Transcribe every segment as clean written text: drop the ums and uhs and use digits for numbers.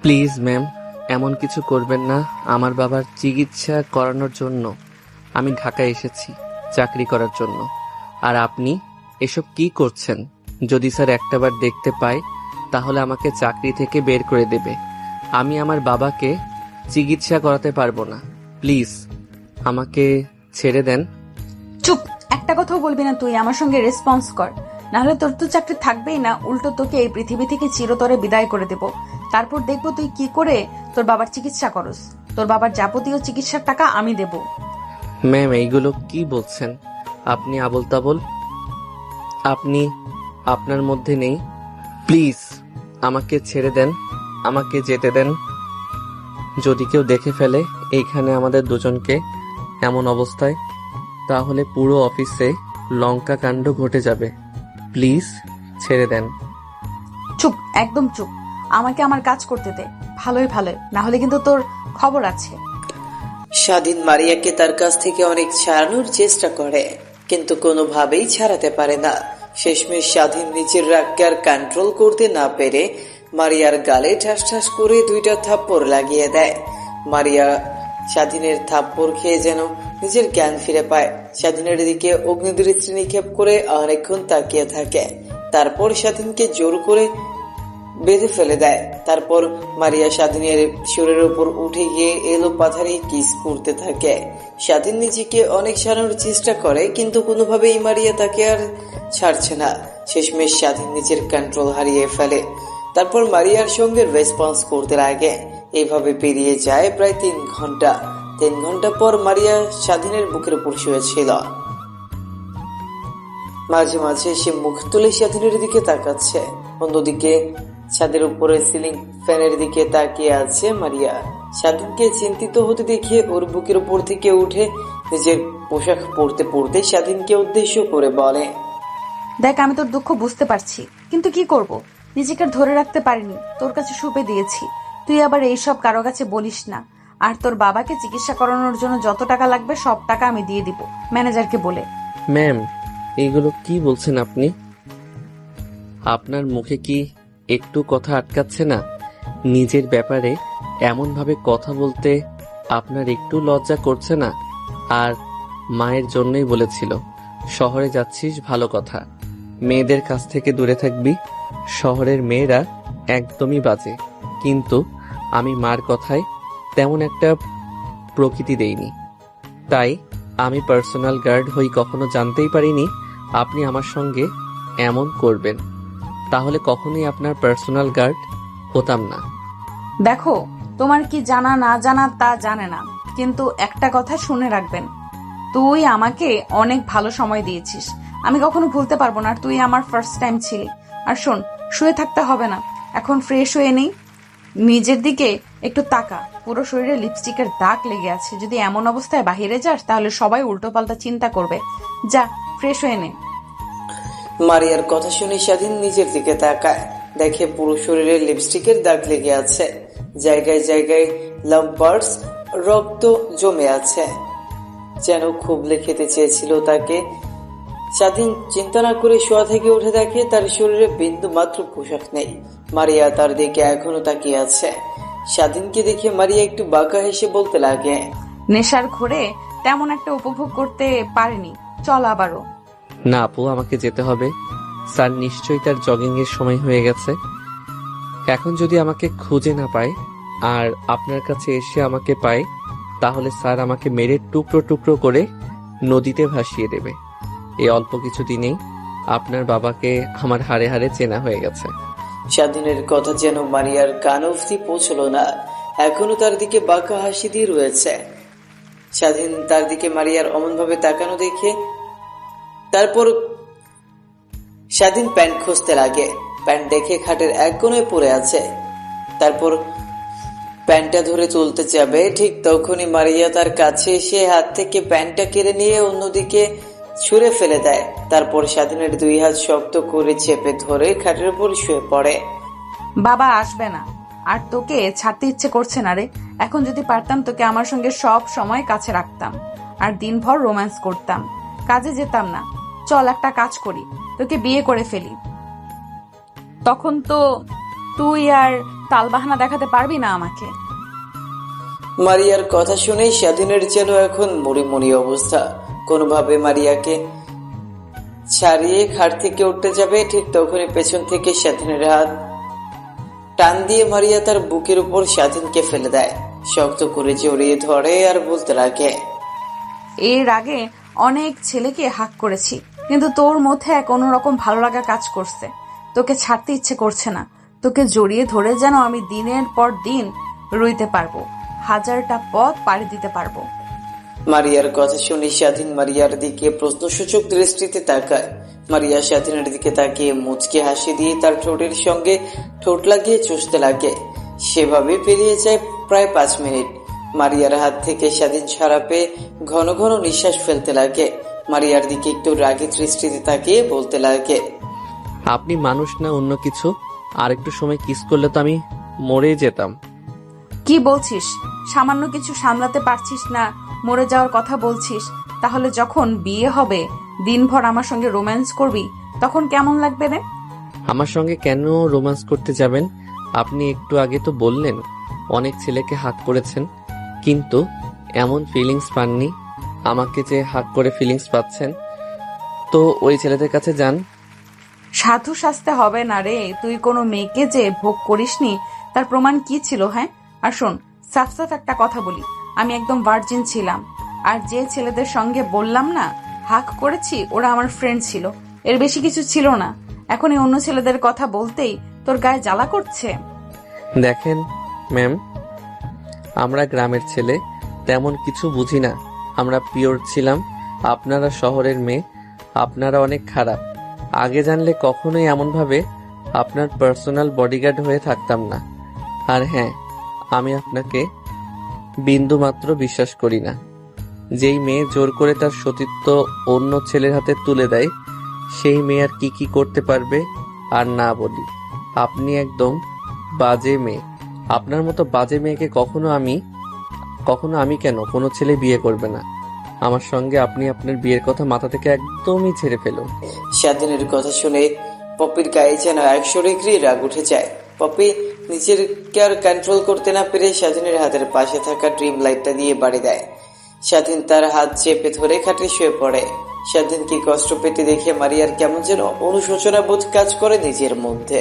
Please ma'am, এমন কিছু করবেন না। আমার বাবার চিকিৎসা করানোর জন্য আমি ঢাকায় এসেছি চাকরি করার জন্য। আর আপনি এসব কি করছেন? যদি স্যার একটাবার দেখতে পায় তাহলে আমাকে চাকরি থেকে বের করে দেবে। আমি আমার বাবাকে চিকিৎসা করাতে পারবো না। প্লিজ আমাকে ছেড়ে দেন। চুপ, একটা কথাও বলবি না তুই। আমার সঙ্গে রেসপন্স কর, নাহলে তোর তো চাকরি থাকবেই না, উল্টো তোকে এই পৃথিবী থেকে চিরতরে বিদায় করে দেব। তারপর দেখবো তুই কি করে তোর বাবার চিকিৎসা করস। তোর বাবার যাবতীয় চিকিৎসার টাকা আমি দেব। ম্যাম, এইগুলো কি বলছেন আপনি? আবোল তাবোল। আপনি আপনার মধ্যে নেই। প্লিজ আমাকে ছেড়ে দেন, আমাকে যেতে দেন। যদি কেউ দেখে ফেলে এইখানে আমাদের দুজনকে এমন অবস্থায়, তাহলে পুরো অফিসে লঙ্কা কাণ্ড ঘটে যাবে। প্লিজ ছেড়ে দেন। চুপ, একদম চুপ। আমাকে আমার কাজ করতে দে। ভালোই ভালোই, না হলে কিন্তু তোর খবর আছে। স্বাধীন মারিয়াকে তার কাছ থেকে অনেক ছাড়ানোর চেষ্টা করে, কিন্তু কোনোভাবেই ছাড়াতে পারে না। শেষমেশ স্বাধীন নিজের রাগকে আর কন্ট্রোল করতে না পেরে মারিয়ার গালে ঠাস ঠাস করে 2টা থাপ্পড় লাগিয়ে দেয়। মারিয়া স্বাধীনের থাপ্পড় খেয়ে যেন নিজের জ্ঞান ফিরে পায়। স্বাধীনের দিকে অগ্নিদৃষ্টি নিক্ষেপ করে অনেকক্ষণ তাকিয়ে থাকে। তারপর স্বাধীনকে জোর করে বেঁধে ফেলে দেয়। তারপর মারিয়া স্বাধীনের শরীরের উপর উঠে গিয়ে এলো পাথারি কিস করতে থাকে। স্বাধীন নিজেকে অনেক সারানোর চেষ্টা করে, কিন্তু কোনোভাবেই মারিয়া তাকে আর ছাড়ছে না। শেষমেশ স্বাধীন নিজের কন্ট্রোল হারিয়ে ফেলে। তারপর মারিয়ার সঙ্গে রেসপন্স করতে লাগে। এইভাবে পেরিয়ে যায় প্রায় 3 ঘন্টা। 3 ঘন্টা পর মারিয়া স্বাধীনের বুকের উপর শুয়েছিল। মাঝে মাঝে সে মুখ তুলে স্বাধীনের দিকে তাকাচ্ছে। অন্যদিকে ছাদের উপরে সিলিং ফ্যানের দিকে তাকিয়ে আছে মারিয়া। স্বাধীনকে চিন্তিত হতে দেখে ওর বুকের উপর থেকে উঠে নিজের পোশাক পরতে পরতে স্বাধীনকে উদ্দেশ্য করে বলে, দেখ, আমি তোর দুঃখ বুঝতে পারছি, কিন্তু কি করব, নিজেকে আর ধরে রাখতে পারিনি। তোর কাছে সুপে দিয়েছি, তুই আবার এইসব কারো কাছে বলিস না। আর তোর বাবাকে চিকিৎসা করানোর জন্য যত টাকা লাগবে সব টাকা আমি দিয়ে দিব ম্যানেজারকে বলে। ম্যাম, এইগুলো কি বলছেন আপনি? আপনার মুখে কি একটু কথা আটকাচ্ছে না? নিজের ব্যাপারে এমন ভাবে কথা বলতে আপনার একটু লজ্জা করছে না? আর মায়ের জন্যই বলেছিল শহরে যাচ্ছিস, ভালো কথা, মেয়েদের কাছ থেকে দূরে থাকবি। শহরের মেয়েরা একদমই বাজে। কিন্তু আমি মার কথায় তেমন একটা প্রকৃতি দেইনি, তাই আমি পার্সোনাল গার্ড হই কখনো জানতেই পারিনি আপনি আমার সঙ্গে এমন করবেন। তাহলে কখনোই আপনার পার্সোনাল গার্ড হতাম না। দেখো, তোমার কি জানা না জানা তা জানে না, কিন্তু একটা কথা শুনে রাখবেন, তুই আমাকে অনেক ভালো সময় দিয়েছিস, আমি কখনো ভুলতে পারবো না। আর তুই আমার ফার্স্ট টাইম ছিলি। আর শোন, শুয়ে থাকতে হবে না, এখন ফ্রেশ হয়ে নেই। নিজের দিকে একটু তাকা, পুরো শরীরে লিপস্টিকের দাগ লেগে আছে। যদি এমন অবস্থায় বাহিরে যাস তাহলে সবাই উল্টোপাল্টা চিন্তা করবে। যা, ফ্রেশ হয়ে নে। মারিয়ার কথা শুনে স্বাধীন নিজের দিকে তাকায়, দেখে পুরো শরীরে লিপস্টিকের দাগ লেগে আছে। জায়গায় জায়গায় লাম্পার্স রক্ত জমে আছে, যেন খুবলে খেতে চেয়েছিল তাকে। স্বাধীন চিন্তা না করে শোয়া থেকে উঠে দেখে তার শরীরে বিন্দু মাত্র পোশাক নেই। মারিয়া তার দিকে এখনো তাকিয়ে আছে। স্বাধীনকে দেখে মারিয়া একটু বাঁকা হেসে বলতে লাগে, নেশার ঘোরে তেমন একটা উপভোগ করতে পারিনি, চল আবারও। না আপু, আমাকে যেতে হবে। স্যার নিশ্চয়ই তার জগিং এর সময় হয়ে গেছে। এখন যদি আমাকে খুঁজে না পায় আর আপনার কাছে এসে আমাকে পায়, তাহলে স্যার আমাকে মেরে টুকরো টুকরো করে নদীতে ভাসিয়ে দেবে। এই অল্প কিছু দিনেই আপনার বাবাকে আমার হাড়ে হাড়ে চেনা হয়ে গেছে। স্বাধীনের কথা যেন মারিয়ার কান অবধি পৌঁছলো না, এখনো তার দিকে বাঁকা হাসি দিয়ে রয়েছে। স্বাধীন তার দিকে মারিয়ার অমন ভাবে তাকানো দেখে তারপর স্বাধীন প্যান্ট খুঁজতে লাগে। প্যান্ট দেখে খাটের এক কোণে পড়ে আছে। তারপর প্যান্টটা ধরে তুলতে যাবে, ঠিক তখনই মারিয়া তার কাছে এসে হাত থেকে প্যান্টটা কেড়ে নিয়ে অন্যদিকে ছুঁড়ে ফেলে দেয়। তারপর স্বাধীনের 2 হাত শক্ত করে চেপে ধরে খাটের উপর শুয়ে পড়ে। বাবা আসবে না, আর তোকে ছাড়তে ইচ্ছে করছে না রে। এখন যদি পারতাম তোকে আমার সঙ্গে সব সময় কাছে রাখতাম, আর দিনভর রোম্যান্স করতাম, কাজে যেতাম না। চল একটা কাজ করি, তোকে বিয়ে করে ফেলি, তখন তো তুই আর তালবাহানা দেখাতে পারবি না আমাকে। মারিয়ার কথা শুনে স্বাধীনের যেন এখন মরি অবস্থা। কোনোভাবে মারিয়াকে ছাড়িয়ে খাট থেকে উঠতে যাবে, ঠিক তখনই পেছন থেকে স্বাধীনের হাত টান দিয়ে মারিয়া তার বুকের উপর স্বাধীনকে ফেলে দেয়, শক্ত করে জড়িয়ে ধরে আর বলতে লাগে, এর আগে অনেক ছেলেকে হাক করেছি, কিন্তু তোর মধ্যে এক অন্যরকম ভালো লাগা কাজ করছে। তোকে ছাড়তে ইচ্ছে করছে না। তোকে জড়িয়ে ধরে যেন আমি দিনের পর দিন রইতে পারবো, হাজারটা পথ পাড়ি দিতে পারবো। মারিয়ার কথা শুনে স্বাধীন মারিয়ার দিকে প্রশ্নসূচক দৃষ্টিতে তাকায়। মারিয়া স্বাধীনের দিকে তাকিয়ে মুচকে হাসি দিয়ে তার ঠোঁটের সঙ্গে ঠোঁট লাগিয়ে চুষতে লাগে। সেভাবে পেরিয়ে যায় প্রায় 5 মিনিট। মারিয়ার হাত থেকে স্বাধীন ছাড়া পেয়ে ঘন ঘন নিঃশ্বাস ফেলতে লাগে। মারিয়ার দিকে একটু রাগী দৃষ্টিতে তাকিয়ে বলতে লাগে, আপনি মানুষ না অন্য কিছু? আর একটু সময় কিস করলে তো আমি মরেই যেতাম। কি বলছিস? সামান্য কিছু সামলাতে পারছিস না, মরে যাওয়ার কথা বলছিস? তাহলে যখন বিয়ে হবে, দিনভর আমার সঙ্গে রোম্যান্স করবি, তখন কেমন লাগবে রে? আমার সঙ্গে কেন রোম্যান্স করতে যাবেন? আপনি একটু আগে তো বললেন অনেক ছেলেকে হাক করেছেন, কিন্তু এমন ফিলিংস পাননি। আমাকে যে হাক করে ফিলিংস পাচ্ছেন, তো ওই ছেলেদের কাছে যান। সাধু সাজতে হবে না রে। তুই কোনো মেয়েকে যে ভোগ করিসনি তার প্রমাণ কি ছিল? হ্যাঁ, আর শোন, সাফ সাফ একটা কথা বলি, আমি একদম ভার্জিন ছিলাম। আর যে ছেলেদের সঙ্গে বললাম না হাক করেছি, ওরা আমার ফ্রেন্ড ছিল, এর বেশি কিছু ছিল না। এখন এই অন্য ছেলেদের কথা বলতেই তোর গায়ে জ্বালা করছে। দেখেন ম্যাম, আমরা গ্রামের ছেলে, তেমন কিছু বুঝি না। আমরা পিওর ছিলাম। আপনারা শহরের মেয়ে, আপনারা অনেক খারাপ। আগে জানলে কখনোই এমনভাবে আপনার পার্সোনাল বডিগার্ড হয়ে থাকতাম না। আর হ্যাঁ, আমি আপনাকে বিন্দু মাত্র বিশ্বাস করি না। যেই মেয়ে জোর করে তার সতীত্ব অন্য ছেলের হাতে তুলে দেয়, সেই মেয়ে আর কি করতে পারবে? আর না বলি, আপনি একদম বাজে মেয়ে। আপনার মতো বাজে মেয়েকে কখনো আমি কেন, কোনো ছেলে বিয়ে করবে না আমার সঙ্গে। আপনি আপনার বিয়ের কথা মাথা থেকে একদমই ছেড়ে ফেলুন। স্বাধীনের কথা শুনে পপির গায়ে যেন 100 ডিগ্রি রাগ উঠে যায়। পপি নিজের আর কন্ট্রোল করতে না পেরে স্বাধীনের হাতের পাশে থাকা ড্রিম লাইটটা দিয়ে বাড়ি দেয়। স্বাধীন তার হাত চেপে ধরে খাটে শুয়ে পড়ে। স্বাধীনকে কষ্ট পেতে দেখে মারিয়ার কেমন যেন অনুশোচনা বোধ কাজ করে নিজের মধ্যে।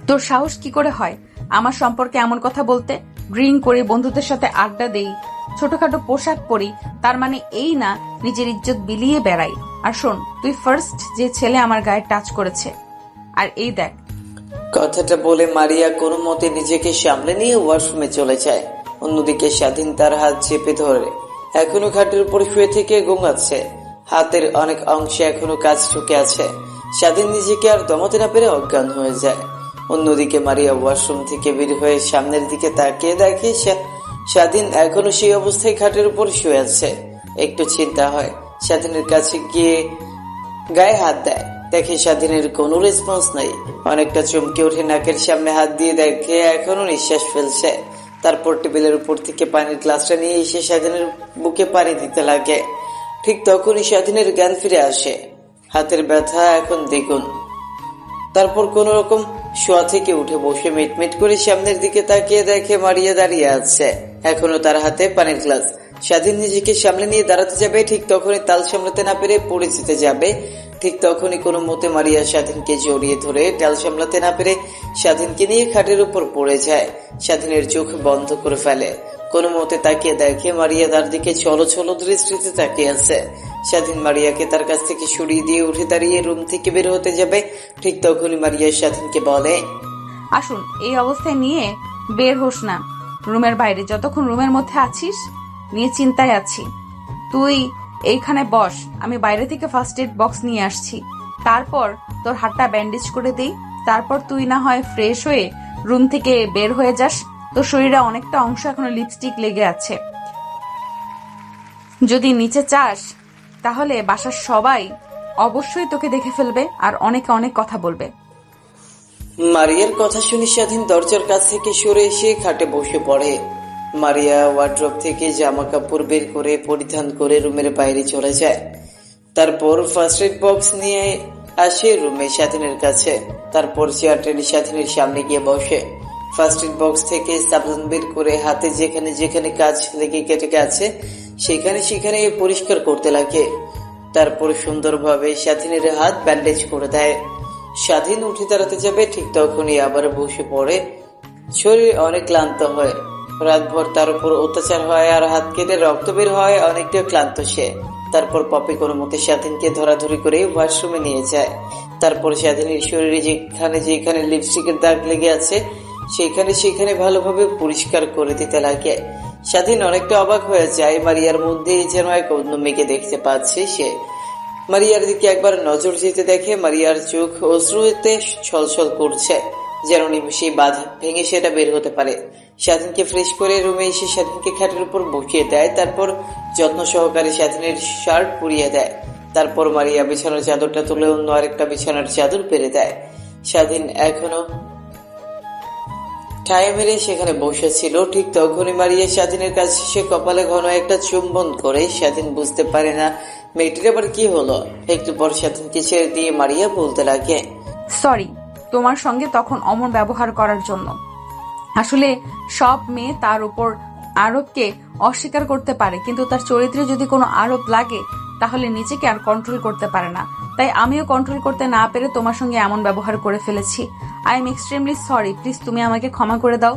তোর সাহস কি করে হয় আমার সম্পর্কে এমন কথা বলতে? ড্রিঙ্ক করি, বন্ধুদের সাথে আড্ডা দেই, ছোটখাটো পোশাক পরি, তার মানে এই না নিজের ইজ্জত বিলিয়ে বেড়াই। আর শোন, তুই ফার্স্ট যে ছেলে আমার গায়ে টাচ করেছে। আর এই দেখ। কথাটা বলে মারিয়া কোনো মতে নিজেকে সামলে নিয়ে ওয়াশরুমে চলে যায়। অন্যদিকে স্বাধীন তার হাত চেপে ধরে এখনো খাটের উপর শুয়ে থেকে ঘুমাচ্ছে। হাতের অনেক অংশে এখনো কাজ ঢুকে আছে। স্বাধীন নিজেকে আর দমাতে না পেরে অজ্ঞান হয়ে যায়। অন্যদিকে মারিয়া ওয়াশরুম থেকে বের হয়ে সামনের দিকে তাকিয়ে দেখে স্বাধীন এখনো সেই অবস্থায় খাটের উপর শুয়ে আছে। একটু চিন্তা হয়, স্বাধীনের কাছে গিয়ে গায়ে হাত দেয়, দেখে স্বাধীনের কোনো রেসপন্স নাই। অনেকটা চমকে উঠে নাকের সামনে হাত দিয়ে দেখে এখনো নিঃশ্বাস ফেলছে। তারপর টেবিলের উপর থেকে পানির গ্লাসটা নিয়ে এসে স্বাধীনের বুকে পানি দিতে লাগে। ঠিক তখনই স্বাধীনের জ্ঞান ফিরে আসে। হাতের ব্যথা এখন দ্বিগুণ। তারপর কোন রকম শোয়া থেকে উঠে বসে মিটমিট করে সামনের দিকে তাকিয়ে দেখে মারিয়া দাঁড়িয়ে আছে, এখনো তার হাতে পানির গ্লাস। স্বাধীন নিজেকে সামনে নিয়ে দাঁড়াতে যাবে, ঠিক তখনই তাল সামলাতে না পেরে পড়ে যেতে যাবে। ঠিক তখনই কোনো মতে মারিয়া স্বাধীনকে জড়িয়ে ধরে টাল সামলাতে না পেরে স্বাধীনকে নিয়ে খাটের উপর পড়ে যায়। স্বাধীনের চোখ বন্ধ করে ফেলে। কোনো মতে তাকিয়ে দেখে মারিয়া তার দিকে ছলো ছলো দৃষ্টিতে তাকিয়ে আছে। স্বাধীন মারিয়াকে তার কাছ থেকে সরিয়ে দিয়ে উঠে দাঁড়িয়ে রুম থেকে বের হতে যাবে। ঠিক তখনই মারিয়া স্বাধীনকে বলে, আসুন, এই অবস্থায় নিয়ে বের হোস না রুমের বাইরে। যতক্ষণ রুমের মধ্যে আছিস নিয়ে চিন্তায় আছি। তুই এইখানে বস, আমি বাইরে থেকে ফার্স্ট এড বক্স নিয়ে আসছি। তারপর তোর হাতটা ব্যান্ডেজ করে দেই। তারপর তুই না হয় ফ্রেশ হয়ে রুম থেকে বের হয়ে যাস। তোর শরীরে অনেকটা অংশ এখনো লিপস্টিক লেগে আছে। যদি নিচে চাস তাহলে বাসার সবাই অবশ্যই তোকে দেখে ফেলবে আর অনেকে অনেক কথা বলবে। মারিয়ার কথা শুনে স্বাধীন দরজার কাছ থেকে সরে এসে খাটে বসে পড়ে। মারিয়া ওয়ার্ড্রপ থেকে জামা কাপড় বের করে পরিধান করে রুমের বাইরে চলে যায়। তারপর ফার্স্ট এড বক্স নিয়ে আসে রুমে স্বাধীনের কাছে। তারপর চেয়ার টেনে স্বাধীনের সামনে গিয়ে বসে। ফার্স্ট এড বক্স থেকে সাবধান বের করে হাতে যেখানে যেখানে কাজ লেগে কেটে গেছে সেখানে সেখানে পরিষ্কার করতে লাগে। তারপর সুন্দরভাবে স্বাধীনের হাত ব্যান্ডেজ করে দেয়। স্বাধীন উঠে দাঁড়াতে যাবে, ঠিক তখনই আবার বসে পড়ে। শরীর অনেক ক্লান্ত হয়, রাতভর তার উপর অত্যাচার হয় আর হাত কেটে রক্ত বের হয়, অনেকটা ক্লান্ত সে। তারপর পপি কোনো মতে স্বাধীনকে ধরাধরি করে ওয়াশরুমে নিয়ে যায়। তারপর স্বাধীনের শরীরে যেখানে যেখানে লিপস্টিকের দাগ লেগে আছে সেখানে সেখানে ভালোভাবে পরিষ্কার করে দিতে লাগে। স্বাধীন অনেকটা অবাক হয়ে যায়, মারিয়ার মধ্যে যেন এক অন্য মেয়েকে দেখতে পাচ্ছে সে। মারিয়ার দিকে একবার নজর যেতে দেখে মারিয়ার চোখ অশ্রুতে ছলছল করছে, যেন নিমিষেই বাঁধ ভেঙে সেটা বের হতে পারে। স্বাধীনকে ফ্রেশ করে রুমে এসে স্বাধীনকে খাটের উপর বসিয়ে দেয়। তারপর যত্ন সহকারে স্বাধীনের শার্ট পরিয়ে দেয়। তারপর মারিয়া বিছানার চাদরটা তুলে অন্য আরেকটা বিছানার চাদর পেরে দেয়। স্বাধীন এখনো ঠায় মেরে সেখানে বসেছিল। ঠিক তখনই মারিয়া স্বাধীনের কাছ সে কপালে ঘন একটা চুম্বন করে। স্বাধীন বুঝতে পারে না মেয়েটির আবার কি হলো। একটু পর স্বাধীনকে ছেড়ে দিয়ে মারিয়া বলতে লাগে, সরি তোমার সঙ্গে তখন অমন ব্যবহার করার জন্য। আসলে সব মেয়ে তার উপর আরোপকে অস্বীকার করতে পারে, কিন্তু তার চরিত্রে যদি কোনো আরোপ লাগে তাহলে নিজেকে আর কন্ট্রোল করতে পারে না। তাই আমিও কন্ট্রোল করতে না পেরে তোমার সঙ্গে এমন ব্যবহার করে ফেলেছি। I am extremely sorry, please তুমি আমাকে ক্ষমা করে দাও।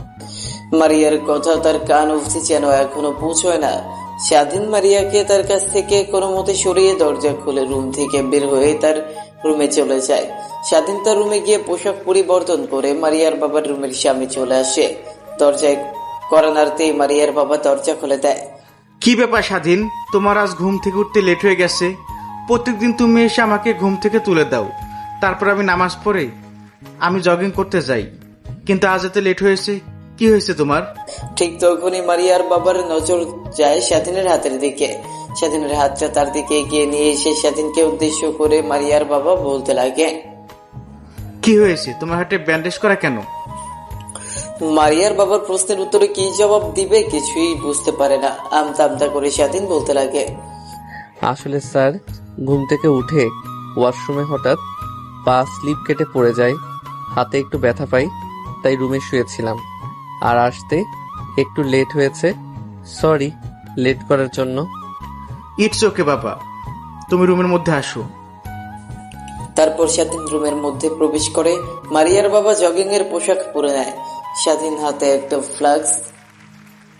মারিয়ার কথা তার কান অবধি যেন এখনো পৌঁছয় না। স্বাধীন মারিয়াকে তার কাছ থেকে কোনো মতে সরিয়ে দরজা খুলে রুম থেকে বের হয়ে তার রুমে চলে যায়। স্বাধীন তার রুমে গিয়ে পোশাক পরিবর্তন করে মারিয়ার বাবার রুমের সামনে চলে আসে। দরজায় কড়া নাড়তেই মারিয়ার বাবা দরজা খুলে দেয়। কি ব্যাপার স্বাধীন, তোমার আজ ঘুম থেকে উঠতে লেট হয়ে গেছে? প্রত্যেকদিন তুমি এসে আমাকে ঘুম থেকে তুলে দাও, তারপর আমি নামাজ পড়ে আমি জগিং করতে যাই, কিন্তু আজ এত লেট হয়েছে, কি হয়েছে তোমার? ঠিক তখনই মারিয়ার বাবার নজর যায় স্বাধীনের হাতের দিকে। স্বাধীনের হাতটা তার দিকে এগিয়ে নিয়ে এসে স্বাধীনকে উদ্দেশ্য করে মারিয়ার বাবা বলতে লাগে, কি হয়েছে, তোমার হাতে ব্যান্ডেজ করা কেন? মারিয়ার বাবার প্রশ্নের উত্তরে কি জবাব দিবে কিছুই বুঝতে পারে না। আমতা আমতা করে স্বাধীন বলতে লাগে, আসলে স্যার, ঘুম থেকে উঠে ওয়াশরুমে হঠাৎ পা স্লিপ কেটে পড়ে যায়, হাতে একটু ব্যথা পাই, তাই রুমে শুয়েছিলাম। আর আসতে একটু লেট হয়েছে, সরি লেট করার জন্য। ইটস ওকে বাবা, তুমি রুমের মধ্যে আসো। তারপর স্বাধীন রুমের মধ্যে প্রবেশ করে। মারিয়ার বাবা জগিং এর পোশাক পরে নেয়। স্বাধীন হাতে একটা ফ্লাক্স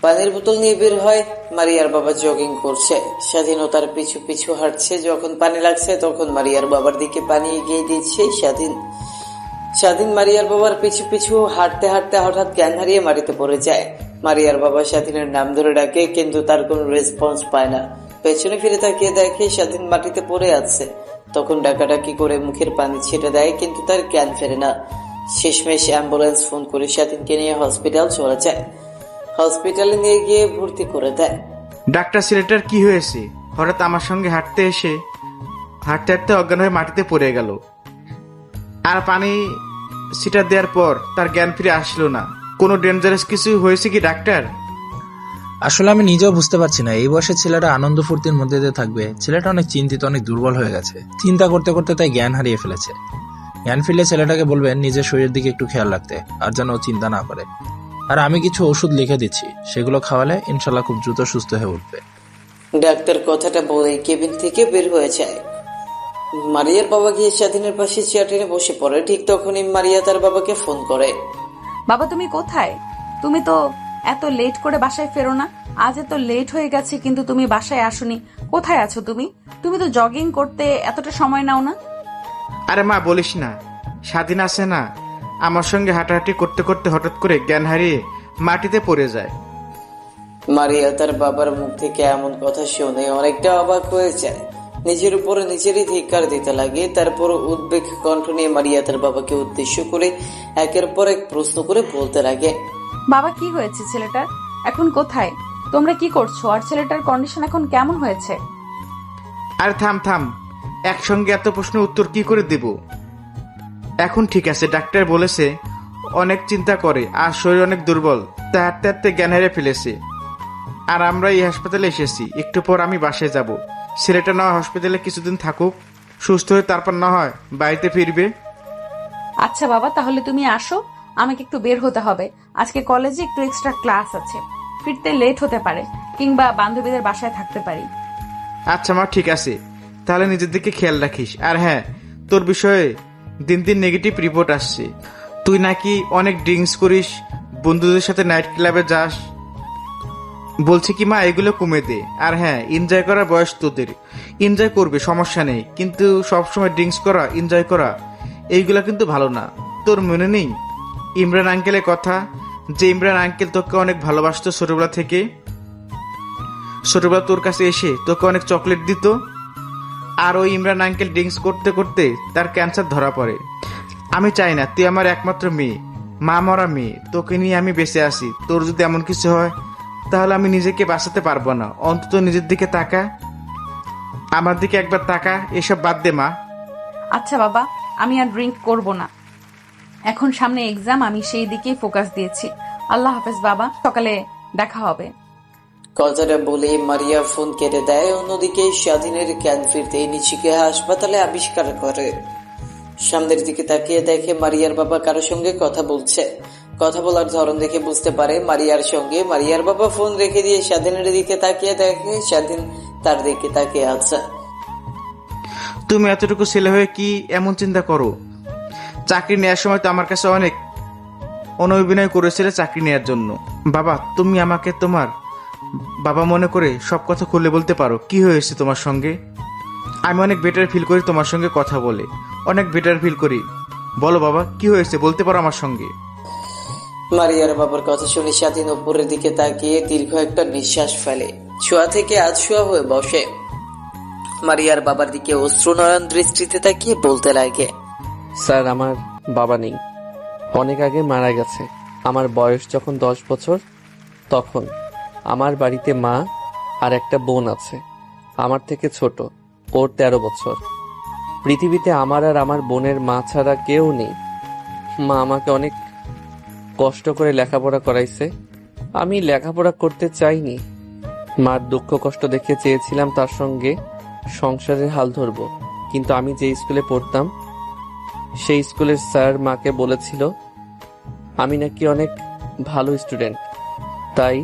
পানির বোতল নিয়ে বের হয়। মারিয়ার বাবা জগিং করছে, স্বাধীনও তার পিছু পিছু হাঁটছে। যখন পানি লাগছে তখন মারিয়ার বাবার দিকে পানি এগিয়ে দিচ্ছে স্বাধীন মারিয়ার বাবার পিছু পিছু হাঁটতে হাঁটতে হঠাৎ জ্ঞান হারিয়ে মাটিতে পড়ে যায়। মারিয়ার বাবা স্বাধীনের নাম ধরে ডাকে, কিন্তু তার কোনো রেসপন্স পায় না। পেছনে ফিরে তাকিয়ে দেখে স্বাধীন মাটিতে পড়ে আছে। তখন ডাকাডাকি করে মুখের পানি ছেটে দেয়, কিন্তু তার জ্ঞান ফেরে না। শেষমেশ অ্যাম্বুলেন্স ফোন করে স্বাধীনকে নিয়ে হসপিটাল চলে যায়। হসপিটালে নিয়ে গিয়ে ভর্তি করে দেয়। ডাক্তার, ছেলেটার কি হয়েছে? হঠাৎ আমার সঙ্গে হাঁটতে হাঁটতে অজ্ঞান হয়ে মাটিতে পড়ে গেল, আর পানি সিটার দেওয়ার পর তার জ্ঞান ফিরে আসলো না। কোনো ডেঞ্জারাস কিছু হয়েছে কি ডাক্তার? আসলে আমি নিজেও বুঝতে পারছি না, এই বয়সে ছেলেটা আনন্দ ফুর্তির মধ্যে দিয়ে থাকবে। ছেলেটা অনেক চিন্তিত, অনেক দুর্বল হয়ে গেছে। চিন্তা করতে করতে তাই জ্ঞান হারিয়ে ফেলেছে। জ্ঞান ফিরলে ছেলেটাকে বলবেন নিজের শরীরের দিকে একটু খেয়াল রাখতে, আর যেন ও চিন্তা না করে। আর আমি কিছু ওষুধ লিখে দিচ্ছি, সেগুলো খাওয়ালে ইনশাল্লাহ খুব দ্রুত সুস্থ হয়ে উঠবে। ডাক্তার কথাটা বলে কেবিন থেকে বের হয়ে যায়। মারিয়ার বাবা গিয়ে স্বাধীনের পাশে চেয়ার টেনে বসে পড়ে। ঠিক তখনই মারিয়া তার বাবাকে ফোন করে। বাবা তুমি কোথায়? তুমি তো এত লেট করে বাসায় ফেরো না। আজ এত লেট হয়ে গেছে কিন্তু তুমি বাসায় আসোনি। কোথায় আছো তুমি? তুমি তো জগিং করতে এতটা সময় নাও না। আরে মা, বলিস না, স্বাধীন আছে না, আমার সঙ্গে হাঁটাহাঁটি করতে করতে হঠাৎ করে জ্ঞান হারিয়ে মাটিতে পড়ে যায়। মারিয়া তার বাবার মুখ থেকে এমন কথা শুনে অনেকটা অবাক হয়ে যায়। নিজের উপরে নিজেরই ধিক্কার দিতে লাগে। তারপর উদ্বেগ কণ্ঠ নিয়ে মারিয়া তার বাবাকে উদ্দেশ্য করে একের পর এক প্রশ্ন করে বলতে লাগে, বাবা কি হয়েছে ছেলেটার? এখন কোথায়? তোমরা কি করছো? আর ছেলেটার কন্ডিশন এখন কেমন হয়েছে? আর থাম, একসঙ্গে এত প্রশ্নের উত্তর কি করে দেব? এখন ঠিক আছে, ডাক্তার বলেছে অনেক চিন্তা করে আর শরীর অনেক দুর্বল, তাই হাঁটতে হাঁটতে জ্ঞান হারিয়ে ফেলেছে। আর আমরা এই হাসপাতালে এসেছি, একটু পর আমি বাসায় যাব। ছেলেটা না হসপিটালে কিছুদিন থাকুক, সুস্থ হয়ে তারপর না হয় বাড়িতে ফিরবে। আচ্ছা বাবা, তাহলে তুমি আসো, আমাকে একটু বের হতে হবে। আজকে কলেজে একটু এক্সট্রা ক্লাস আছে, ফিরতে লেট হতে পারে, কিংবা বান্ধবীদের বাসায় থাকতে পারি। আচ্ছা মা, ঠিক আছে, তাহলে নিজের দিকে খেয়াল রাখিস। আর হ্যাঁ, তোর বিষয়ে দিন দিন নেগেটিভ রিপোর্ট আসছে। তুই নাকি অনেক ড্রিঙ্কস করিস, বন্ধুদের সাথে নাইট ক্লাবে যাস। বলছি কি মা, এগুলো কমে দে। আর হ্যাঁ, এনজয় করার বয়স তোদের, এনজয় করবে, সমস্যা নেই, কিন্তু সবসময় ড্রিঙ্কস করা, এনজয় করা এইগুলা কিন্তু ভালো না। তোর মনে নেই ইমরান আঙ্কেলের কথা, যে ইমরান আঙ্কেল তোকে অনেক ভালোবাসতো ছোটবেলা থেকে, ছোটবেলা তোর কাছে এসে তোকে অনেক চকলেট দিত। আর ওই ইমরান আঙ্কেল ড্রিঙ্কস করতে করতে তার ক্যান্সার ধরা পড়ে। আমি চাই না, তুই আমার একমাত্র মেয়ে, মা মরা মেয়ে, তোকে নিয়ে আমি বেঁচে আছি। তোর যদি এমন কিছু হয় তাহলে আমি নিজেকে বাঁচাতে পারবো না। অন্তত নিজের দিকে তাকা, আমার দিকে একবার তাকা। এসব বাদ দে মা। আচ্ছা বাবা, আমি আর ড্রিঙ্ক করব না, এখন সামনে এক্সাম, আমি সেই দিকেই ফোকাস দিয়েছি। আল্লাহ হাফেজ বাবা, সকালে দেখা হবে। কথাটা বলে মারিয়া ফোন কেটে দেয়। অন্যদিকে স্বাধীনের জ্ঞান ফিরতে নিজেকে হাসপাতালে আবিষ্কার করে। সামনের দিকে তাকিয়ে দেখে মারিয়ার বাবা কারোর সঙ্গে কথা বলছে। কথা বলার ধরন দেখে বুঝতে পারে মারিয়ার সঙ্গে। মারিয়ার বাবা ফোন রেখে দিয়ে স্বাধীনের দিকে তাকিয়ে দেখে স্বাধীন তার দিকে তাকিয়ে আছে। তুমি এতটুকু ছেলে হয়ে কি এমন চিন্তা করো? চাকরি নেওয়ার সময় তো আমার কাছে অনেক অনভিনয় করেছিলে চাকরি নেওয়ার জন্য। বাবা, তুমি আমাকে তোমার বাবা মনে করে সব কথা খুলে বলতে পারো। কি হয়েছে তোমার সঙ্গে? আমি অনেক বেটার ফিল করি তোমার সঙ্গে কথা বলে, অনেক বেটার ফিল করি। বলো বাবা, কি হয়েছে বলতে পারো আমার সঙ্গে। মারিয়ার বাবার কথা শুনে স্বাধীন উপরের দিকে তাকিয়ে দীর্ঘ একটা নিঃশ্বাস ফেলে। শোয়া থেকে শোয়া হয়ে বসে মারিয়ার বাবার দিকে অশ্রুনয়ন দৃষ্টিতে তাকিয়ে বলতে লাগে, স্যার, আমার বাবা নেই, অনেক আগে মারা গেছে। আমার বয়স যখন 10 বছর, তখন আমার বাড়িতে মা আর একটা বোন আছে, আমার থেকে ছোট, ওর 13 বছর। পৃথিবীতে আমার আর আমার বোনের মা ছাড়া কেউ নেই। মা আমাকে অনেক কষ্ট করে লেখাপড়া করাইছে। আমি লেখাপড়া করতে চাইনি। মার দুঃখ কষ্ট দেখে চেয়েছিলাম তার সঙ্গে সংসারের হাল ধরবো, কিন্তু আমি যে স্কুলে পড়তাম সেই স্কুলের স্যার মাকে বলেছিল আমি নাকি অনেক ভালো স্টুডেন্ট, তাই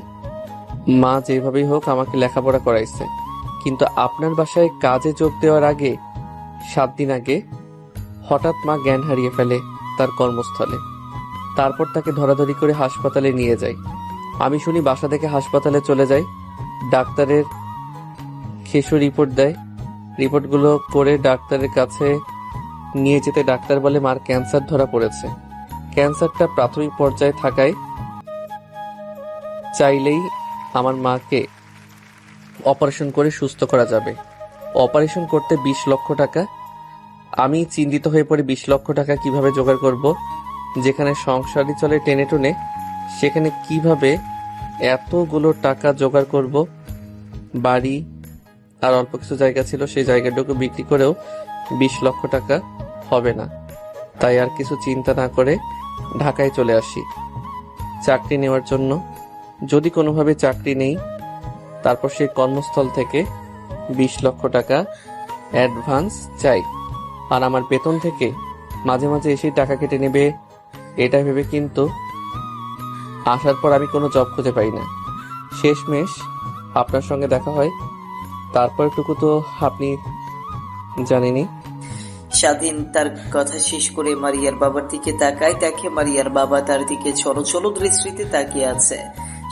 মা যেভাবেই হোক আমাকে লেখাপড়া করাইছে। কিন্তু আপনার বাসায় কাজে যোগ দেওয়ার আগে 7 দিন আগে হঠাৎ মা জ্ঞান হারিয়ে ফেলে তার কর্মস্থলে। তারপর তাকে ধরাধরি করে হাসপাতালে নিয়ে যায়। আমি শুনি বাসা থেকে হাসপাতালে চলে যাই। ডাক্তারের খেসু রিপোর্ট দেয়। রিপোর্টগুলো করে ডাক্তারের কাছে নিয়ে যেতে ডাক্তার বলে মার ক্যান্সার ধরা পড়েছে। ক্যান্সারটা প্রাথমিক পর্যায়ে থাকায় চাইলেই আমার মাকে অপারেশন করে সুস্থ করা যাবে। অপারেশন করতে 20 লক্ষ টাকা। আমি চিন্তিত হয়ে পড়ি 20 লক্ষ টাকা কিভাবে জোগাড় করব। যেখানে সংসারই চলে টেনে টুনে, সেখানে কিভাবে এতগুলো টাকা জোগাড় করব। বাড়ি আর অল্প কিছু জায়গা ছিল, সেই জায়গাটুকু বিক্রি করেও 20 লক্ষ টাকা হবে না। তাই আর কিছু চিন্তা না করে ঢাকায় চলে আসি চাকরি নেওয়ার জন্য। যদি কোনোভাবে চাকরি নেই, তারপর সেই কর্মস্থল থেকে 20 লক্ষ টাকা অ্যাডভান্স চাই। আর আমার বেতন থেকে মাঝে মাঝে এসেই টাকা কেটে নেবে, এটা ভেবে কিন্তু আসার পর আমি কোনো জব খুঁজে পাই না। শেষমেশ আপনার সঙ্গে দেখা হয়, তারপরটুকু তো আপনি জানেনই। স্বাধীন তার কথা শেষ করে মারিয়ার বাবার দিকে তাকায়। দেখে মারিয়ার বাবা তার দিকে ছলো ছলো দৃষ্টিতে তাকিয়ে আছে।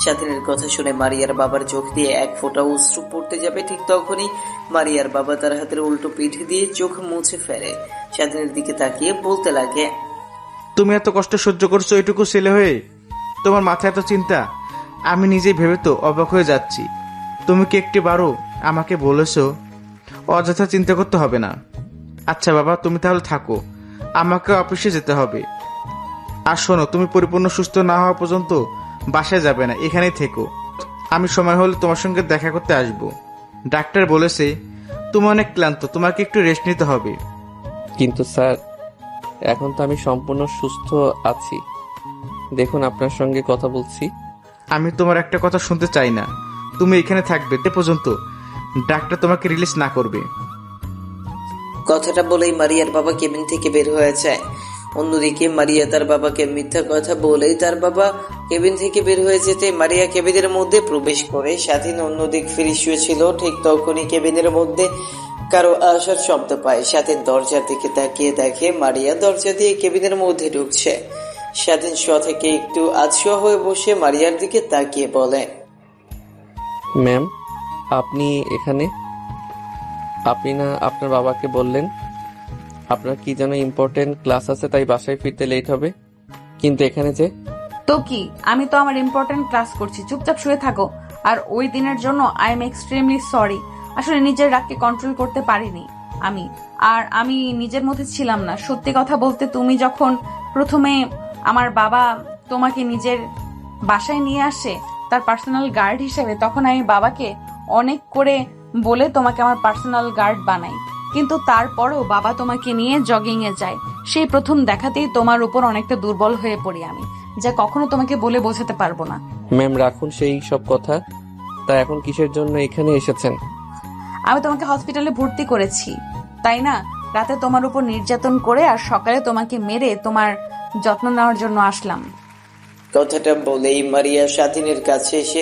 স্বাধীনের কথা শুনে মারিয়ার বাবার চোখ দিয়ে এক ফোঁটা অশ্রু পড়তে যাবে, ঠিক তখনই মারিয়ার বাবা তার হাতের উল্টো পিঠ দিয়ে চোখ মুছে ফেলে। স্বাধীনের দিকে তাকিয়ে বলতে লাগে, তুমি এত কষ্ট সহ্য করছো এটুকু ছেলে হয়ে? তোমার মাথায় এত চিন্তা? আমি নিজেই ভেবে তো অবাক হয়ে যাচ্ছি। তুমি কি একটিবারও আমাকে বলেছো অযথা চিন্তা করতে হবে না? আচ্ছা বাবা, তুমি তাহলে থাকো, আমাকে অফিসে যেতে হবে। আর শোনো, তুমি পরিপূর্ণ সুস্থ না হওয়া পর্যন্ত বাসায় যাবে না, এখানেই থেকো। আমি সময় হলে তোমার সঙ্গে দেখা করতে আসবো। ডাক্তার বলেছে তুমি অনেক ক্লান্ত, তোমাকে একটু রেস্ট নিতে হবে। কিন্তু স্যার, এখন তো আমি সম্পূর্ণ সুস্থ আছি। দেখুন, আপনার সঙ্গে কথা বলছি। আমি তোমার একটা কথা শুনতে চাই না। তুমি এখানে থাকবে এ পর্যন্ত ডাক্তার তোমাকে রিলিজ না করবে। কথাটা বলেই মারিয়ার বাবা কেবিন থেকে বের হয়ে যায়। অন্যদিকে মারিয়া তার বাবাকে মিথ্যা কথা বলেই তার বাবা কেবিন থেকে বের হয়ে যেতে মারিয়া কেবিনের মধ্যে প্রবেশ করে। স্বাধীন অন্যদিক ফিরে শুয়েছিল। ঠিক তখনই কেবিনের মধ্যে কারো আসার শব্দ পায়। স্বাধীন দরজার দিকে তাকিয়ে দেখে মারিয়া দরজা দিয়ে কেবিনের মধ্যে ঢুকছে। স্বাধীন শোয়া থেকে একটু আধশোয়া হয়ে বসে মারিয়ার দিকে তাকিয়ে বলে, ম্যাম, আপনি এখানে? আপনি না আপনার বাবাকে বললেন আপনার কি যেন ইম্পর্টেন্ট ক্লাস আছে, তাই বাসায় ফিরতে লেট হবে, কিন্তু এখানে যে? তো কি, আমি তো আমার ইম্পর্টেন্ট ক্লাস করছি, চুপচাপ শুয়ে থাকো। আর ওই দিনের জন্য আই এম এক্সট্রিমলি সরি। আসলে নিজের রাগকে কন্ট্রোল করতে পারিনি আমি নিজের মধ্যে ছিলাম না। সত্যি কথা বলতে, তুমি যখন প্রথমে আমার বাবা তোমাকে নিজের বাসায় নিয়ে আসে তার পার্সোনাল গার্ড হিসেবে, তখন আমি বাবাকে অনেক করে বলে তোমাকে আমার পার্সোনাল গার্ড বানাই। কিন্তু তারপরও বাবা তোমাকে নিয়ে জগিং এ যায়। সেই প্রথম দেখাতেই তোমার উপর অনেকটা দুর্বল হয়ে পড়ি আমি, যা কখনো তোমাকে বলে বোঝাতে পারবো না। ম্যাম, রাখুন সেই সব কথা। তা এখন কিসের জন্য এখানে এসেছেন? আমি তোমাকে হসপিটালে ভর্তি করেছি, তাই না? রাতে তোমার উপর নির্যাতন করে আর সকালে তোমাকে মেরে তোমার যত্ন নেওয়ার জন্য আসলাম। কথাটা বলেই মারিয়া স্বাধীনের কাছে এসে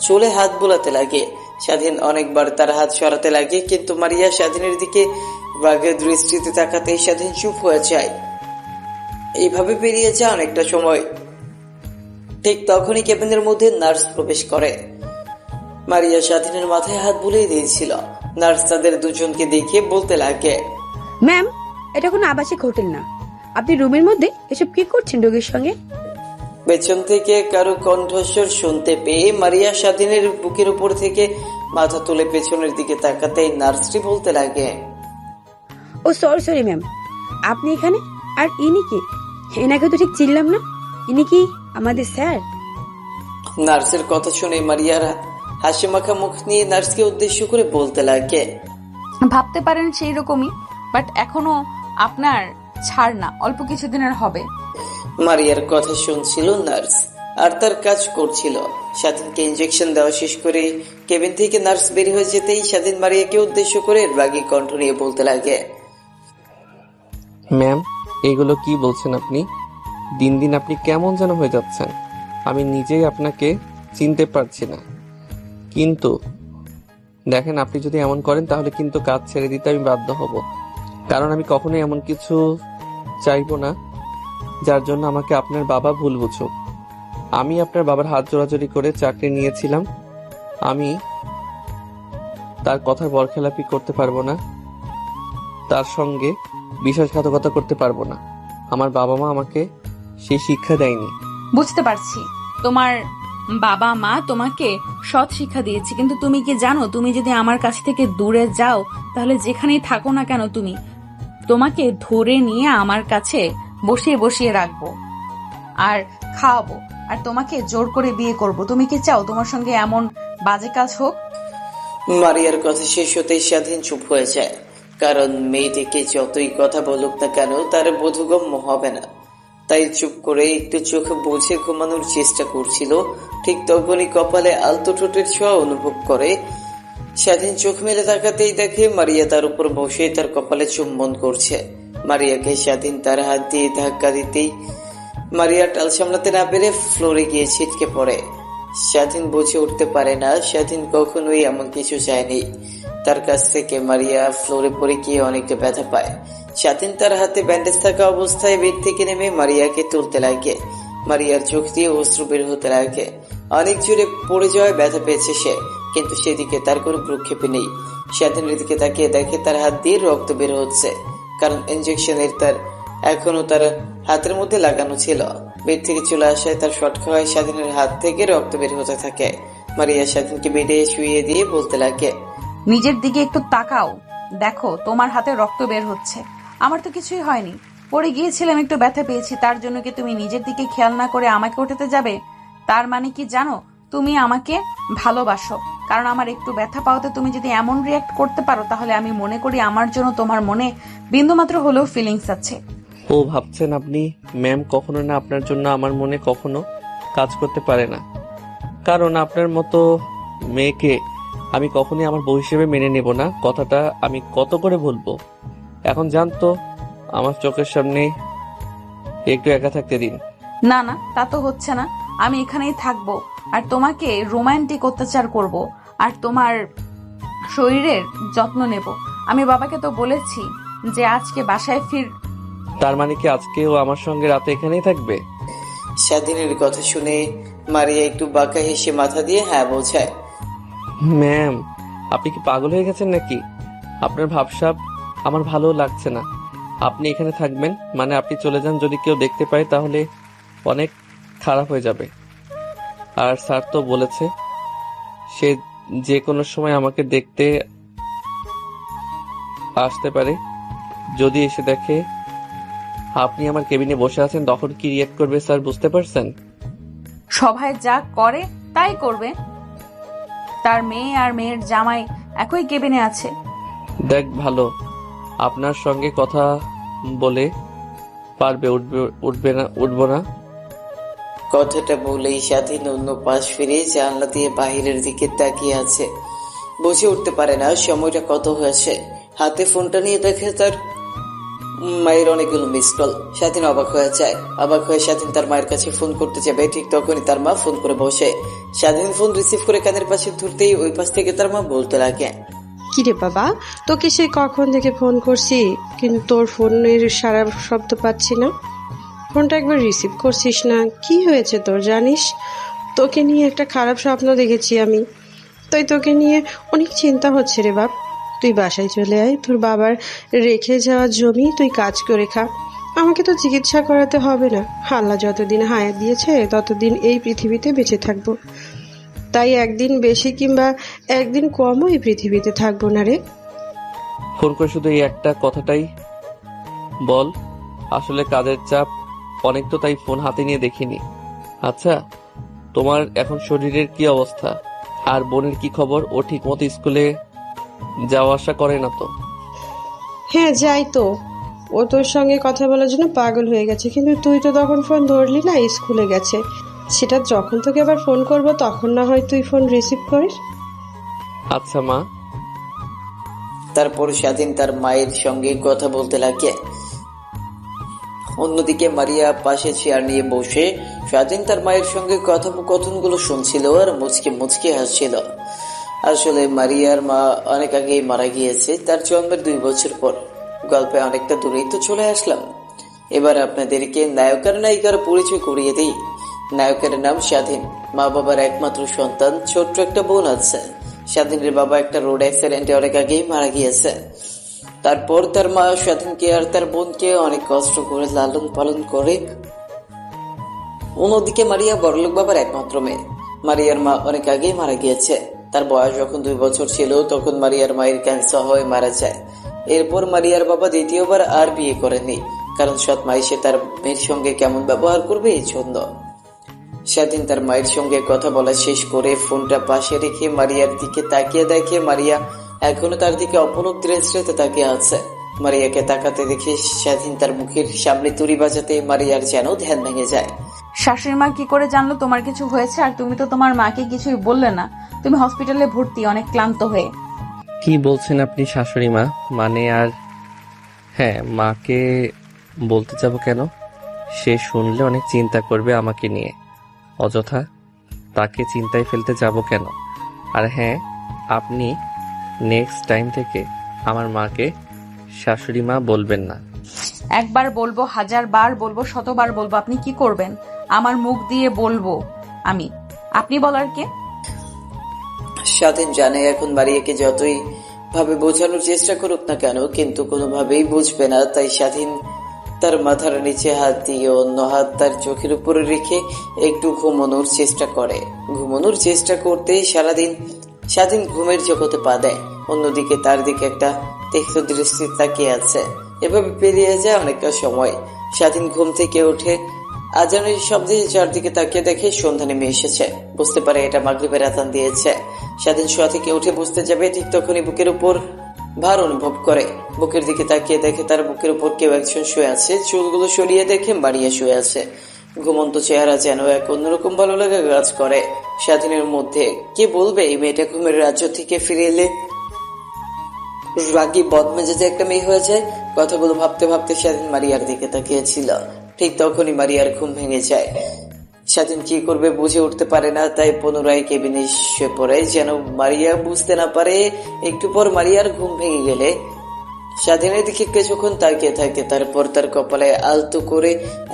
চুলে হাত বোলাতে লাগে। স্বাধীন অনেকবার তার হাত সরাতে লাগে, কিন্তু মারিয়া স্বাধীনের দিকে রাগের দৃষ্টিতে তাকাতেই স্বাধীন চুপ হয়ে যায়। এইভাবে পেরিয়ে যায় অনেকটা সময়। ঠিক তখনই কেবিনের মধ্যে নার্স প্রবেশ করে। মারিয়া স্বাধীনের মাথায় হাত বুলিয়ে দিয়েছিল। নার্স তাদের দুজনকে দেখে বলতে লাগে, ম্যাম, এটা কোনো আবাসিক হোটেল না। আপনি রুমের মধ্যে এসব কি করছেন রোগীর সঙ্গে? পেছন থেকে কারো কণ্ঠস্বর শুনতে পেয়ে মারিয়া স্বাধীনের বুকের উপর থেকে মাথা তুলে পেছনের দিকে তাকাতেই নার্সটি বলতে লাগে, ও সরি ম্যাম, আপনি এখানে? আর ইনি কি? এনাকে তো ঠিক চিনলাম না। ইনি কি আমাদের স্যার? নার্সের কথা শুনে মারিয়ার হাসি মাখা মুখ নিয়ে নার্সকে উদ্দেশ্য করে বলতে লাগে, ভাবতে পারেন সেই রকমই, বাট এখনো আপনার ছাড় না, অল্প কিছুদিনের হবে। মারিয়ার কথা শুনছিল নার্স আর তার কাজ করছিল। স্বাধীনকে ইনজেকশন দেওয়া শেষ করে কেবিন থেকে নার্স বের হয়ে যেতেই স্বাধীন মারিয়াকে উদ্দেশ্য করে রাগী কণ্ঠ নিয়ে বলতে লাগে, ম্যাম, এগুলো কি বলছেন আপনি? দিন দিন আপনি কেমন যেন হয়ে যাচ্ছেন। আমি নিজেই আপনাকে চিনতে পারছি না। কিন্তু দেখেন, আপনি যদি এমন করেন তাহলে কিন্তু কাজ ছেড়ে দিতে আমি বাধ্য হব। কারণ আমি কখনোই এমন কিছু চাইবো না যার জন্য আমাকে আপনার বাবা ভুল বুঝুক। আমি আপনার বাবার হাত জোড়াজোড়ি করে চাকরি নিয়েছিলাম। আমি তার কথার বরখেলাপি করতে পারবো না, তার সঙ্গে বিশ্বাসঘাতকতা করতে পারবো না। আমার বাবা মা আমাকে সেই শিক্ষা দেয়নি। বুঝতে পারছি, তোমার বাবা মা তোমাকে সৎ শিক্ষা দিয়েছে, কিন্তু তুমি কি জানো, তুমি যদি আমার কাছ থেকে দূরে যাও তাহলে যেখানেই থাকো না কেন তোমাকে ধরে নিয়ে আমার কাছে বসিয়ে বসিয়ে রাখবো আর খাওয়াবো, আর তোমাকে জোর করে বিয়ে করব। তুমি কি চাও তোমার সঙ্গে এমন বাজে কাজ হোক? মারিয়ার কথা শেষ হতেই স্বাধীন চুপ হয়ে যায়। কারণ মেয়েটিকে যতই কথা বলুক না কেন তার বোধগম্য হবে না। তাই চুপ করে একটু চোখ বুঝে ঘুমানোর চেষ্টা করছিল। ঠিক তখনই কপালে আলতো ঠোঁটের ছোঁয়া অনুভব করে। স্বাধীন চোখ মেলে তাকাতেই দেখে মারিয়া তার উপর বসে তার কপালে চুম্বন করছে। মারিয়াকে স্বাধীন তার হাত দিয়ে ধাক্কা দিতেই মারিয়া টাল সামলাতে না পেরে ফ্লোরে গিয়ে ছিটকে পড়ে। স্বাধীন বুঝে উঠতে পারে না স্বাধীন কখনোই এমন কিছু চায়নি। তার কাছ থেকে মারিয়া ফ্লোরে পড়ে গিয়ে অনেকটা ব্যথা পায়। স্বাধীন তার হাতে ব্যান্ডেজ থাকা অবস্থায় বেড থেকে নেমে মারিয়াকে তুলতে লাগে। মারিয়ার চোখ দিয়ে অশ্রু বের হতে লাগে। অনেক জোরে পড়ে যাওয়ায় ব্যথা পেয়েছে সে, কিন্তু সেদিকে তার কোনো ভ্রুক্ষেপই নেই। স্বাধীনের দিকে তাকিয়ে দেখে তার হাত দিয়ে রক্ত বের হচ্ছে, কারণ ইনজেকশনের তার এখনো তার হাতের মধ্যে লাগানো ছিল। বেড থেকে চলে আসায় তার শট খাওয়ায় স্বাধীনের হাত থেকে রক্ত বের হতে থাকে। মারিয়া স্বাধীনকে বেডে শুইয়ে দিয়ে বলতে লাগে, নিজের দিকে একটু তাকাও, দেখো তোমার হাতে রক্ত বের হচ্ছে। আমার তো কিছুই হয়নি, পড়ে গিয়েছিলাম, একটু ব্যথা পেয়েছি, তার জন্য কি তুমি নিজের দিকে খেয়াল না করে আমাকে ওঠাতে যাবে? তার মানে কি জানো, তুমি আমাকে ভালোবাসো। কারণ আমার একটু ব্যথা পাওয়াতে তুমি যদি এমন রিয়াক্ট করতে পারো, তাহলে আমি মনে করি আমার জন্য তোমার মনে বিন্দুমাত্র হলেও ফিলিংস আছে। ও ভাবছেন আপনি? ম্যাম, কখনো না, আপনার জন্য আমার মনে কখনো কাজ করতে পারে না। কারণ আপনার মতো মেয়েকে আমি কখনোই আমার বউ হিসেবে মেনে নেব না। কথাটা আমি কত করে বলবো? এখন জানতো আমার চোখের সামনে একটু একা থাকতে দিন। না না, তা তো হচ্ছে না। আমি এখানেই থাকবো আর তোমাকে রোমান্টিক অত্যাচার করব আর তোমার শরীরের যত্ন নেব। আমি বাবাকে তো বলেছি যে আজকে বাসায় তার মানে কি আজকেও আমার সঙ্গে রাতে এখানেই থাকবে? স্বাধীনের কথা শুনে মারিয়া একটু বাঁকা হেসে মাথা দিয়ে হ্যাঁ বোঝায়। ম্যাম, আপনি কি পাগল হয়ে গেছেন নাকি? আপনার ভাবসাব আমার ভালো লাগছে না। আপনি এখানে থাকবেন মানে আপনি চলে যান, যদি কেউ দেখতে পায় তাহলে অনেক খারাপ হয়ে যাবে। আর স্যার তো বলেছে সে যে কোনো সময় আমাকে দেখতে আসতে পারে। যদি এসে দেখে আপনি আমার কেবিনে বসে আছেন তখন কি রিয়েক্ট করবে স্যার, বুঝতে পারছেন? সভায় যা করে তাই করবে। তার মেয়ে আর মেয়ের জামাই একই কেবিনে আছে। দেখ ভালো, আপনার সঙ্গে কথা বলে পারবে, উঠবো না। কথাটা বলেই স্বাধীন অন্য পাশ ফিরে জানলা দিয়ে বাহিরের দিকে তাকিয়ে আছে। বুঝে উঠতে পারে না সময়টা কত হয়েছে। হাতে ফোনটা নিয়ে দেখে তার মায়ের অনেকগুলো মিস কল। স্বাধীন অবাক হয়ে যায়। অবাক হয়ে স্বাধীন তার মায়ের কাছে ফোন করতে যাবে, ঠিক তখনই তার মা ফোন করে বসে। স্বাধীন ফোন রিসিভ করে কানের পাশে ধরতেই ওই পাশ থেকে তার মা বলতে লাগে, কিরে বাবা, তোকে সে কখন থেকে ফোন করছি কিন্তু তোর ফোনের সারা শব্দ পাচ্ছি না। ফোনটা একবার রিসিভ করছিস না, কি হয়েছে তোর জানিস? তোকে নিয়ে একটা খারাপ স্বপ্ন দেখেছি আমি, তাই তোকে নিয়ে অনেক চিন্তা হচ্ছে রে বাপ। তুই বাসায় চলে আয়, তোর বাবার রেখে যাওয়া জমি তুই কাজ করে খা। আমাকে তো চিকিৎসা করাতে হবে না। আল্লাহ যতদিন হায়াত দিয়েছে ততদিন এই পৃথিবীতে বেঁচে থাকবো, তাই একদিন বেশি কিংবা একদিন কমও এই পৃথিবীতে থাকবো না রে। ফোন করে শুধু এই একটা কথাটাই বল। আসলে কাজের চাপ অনেক তো, তাই ফোন হাতে নিয়ে দেখিনি। আচ্ছা, তোমার এখন শরীরের কি অবস্থা? আর বোনের কি খবর? ও ঠিক মতো স্কুলে যাওয়া আসা করে না তো? হ্যাঁ যাই তো, ও তোর সঙ্গে কথা বলার জন্য পাগল হয়ে গেছে, কিন্তু তুই তো তখন ফোন ধরলি না, স্কুলে গেছে। সেটা যখন তোকে আবার ফোন করব তখন না হয় তুই ফোন রিসিভ করিস। আচ্ছা মা। তারপর স্বাধীন তার মায়ের সঙ্গে কথা বলতে লাগে। অন্যদিকে মারিয়া পাশে চেয়ার নিয়ে বসে স্বাধীন তার মায়ের সঙ্গে কথোপকথনগুলো শুনছিল আর মুচকে মুচকে হাসছিল। আসলে মারিয়ার মা অনেক আগেই মারা গিয়েছে, তার জন্মের 2 বছর পর। গল্পে অনেকটা দূরেই তো চলে আসলাম। এবার আপনাদেরকে নায়ক আর নায়িকার পরিচয় করিয়ে দিই। নায়কের নাম স্বাধীন, মা বাবার একমাত্র সন্তান, ছোট্ট একটা বোন আছে। স্বাধীনের বাবা একটা রোড অ্যাক্সিডেন্টে অনেক আগেই মারা গিয়েছে। তারপর তার মা স্বাধীনকে আর তার বোনকে অনেক কষ্ট করে লালন পালন করে। অন্যদিকে মারিয়া বড়লোক বাবার একমাত্র মেয়ে। মারিয়ার মা অনেক আগেই মারা গিয়েছে। তার বয়স যখন 2 বছর ছিল তখন মারিয়ার মায়ের ক্যান্সার হয়ে মারা যায়। এরপর মারিয়ার বাবা দ্বিতীয়বার আর বিয়ে করেনি, কারণ সৎ মা এসে তার মেয়ের সঙ্গে কেমন ব্যবহার করবে এই জন্য। স্বাধীন তার মায়ের সঙ্গে কথা বলা শেষ করে ফোনটা পাশে রেখে মারিয়ার দিকে তাকিয়ে দেখে মারিয়া এখনো তার দিকে অপলক দৃষ্টিতে তাকিয়ে আছে। মারিয়াকে তাকাতে দেখে স্বাধীন তার মুখের সামনে তুড়ি বাজাতে মারিয়ার যেন ধ্যান ভেঙে যায়। শাশুড়ি মা কি করে জানলো তোমার কিছু হয়েছে? আর তুমি তো তোমার মাকে কিছুই বললে না। তুমি হসপিটালে ভর্তি, অনেক ক্লান্ত হয়ে। কি বলছেন আপনি শাশুড়ি মা? মানে আর হ্যাঁ, মাকে বলতে যাব কেন? সে শুনলে অনেক চিন্তা করবে আমাকে নিয়ে। অযথা তাকে চিন্তায় ফেলতে যাব কেন? আর হ্যাঁ, আপনি নেক্সট টাইম থেকে আমার মাকে শাশুড়ি মা বলবেন না। একবার বলবো, 1000 বার বলবো, 100 বার বলবো। আপনি কি করবেন? আমার মুখ দিয়ে বলবো আমি, আপনি বলার কে? স্বাধীন জানে এখন মারিয়াকে যতই ভাবে বোঝানোর চেষ্টা করুক না কেন কিন্তু কোনোভাবেই বুঝবে না। তাই স্বাধীন তার মাথার নিচে হাত দিয়ে অন্য হাত তার চোখের উপরে রেখে একটু ঘুমানোর চেষ্টা করে। ঘুমানোর চেষ্টা করতেই সারাদিন স্বাধীন ঘুমের জগতে পা দেয়। অন্যদিকে তার দিকে একটা তীক্ষ্ণ দৃষ্টি তাকিয়ে আছে। এভাবে পেরিয়ে যায় অনেকটা সময়। স্বাধীন ঘুম থেকে উঠে আজানের শব্দে চারদিকে তাকিয়ে দেখে সন্ধ্যা নেমে এসেছে। বুঝতে পারে এটা মাগরিবের আযান দিয়েছে। স্বাধীন শোয়া থেকে উঠে বসতে যাবে, ঠিক তখনই বুকের উপর ভার অনুভব করে। বুকের দিকে তাকিয়ে দেখে তার বুকের উপর কেউ একজন শুয়ে আছে। চুলগুলো সরিয়ে দেখে মারিয়া শুয়ে আছে। ঘুমন্ত চেহারা যেন এক অন্যরকম ভালো লাগা কাজ করে স্বাধীনের মধ্যে। কে বলবে এই মেয়েটা ঘুমের রাজ্য থেকে ফিরে এলে রাগী বদমেজাজে একটা মেয়ে হয়ে যায়। কথাগুলো ভাবতে ভাবতে স্বাধীন মারিয়ার দিকে তাকিয়েছিল। ঠিক তখনই মারিয়ার ঘুম ভেঙে যায়। স্বাধীন কি করবে বুঝে উঠতে পারে না, তাই পুনরায় কেবিনে শুয়ে পড়ে যেন মারিয়া বুঝতে না পারে। একটু পর মারিয়ার ঘুম ভেঙে গেলে স্বাধীনের দিকে কিছুক্ষণ তাকিয়ে থাকে, তারপর তার কপালে আলতো করে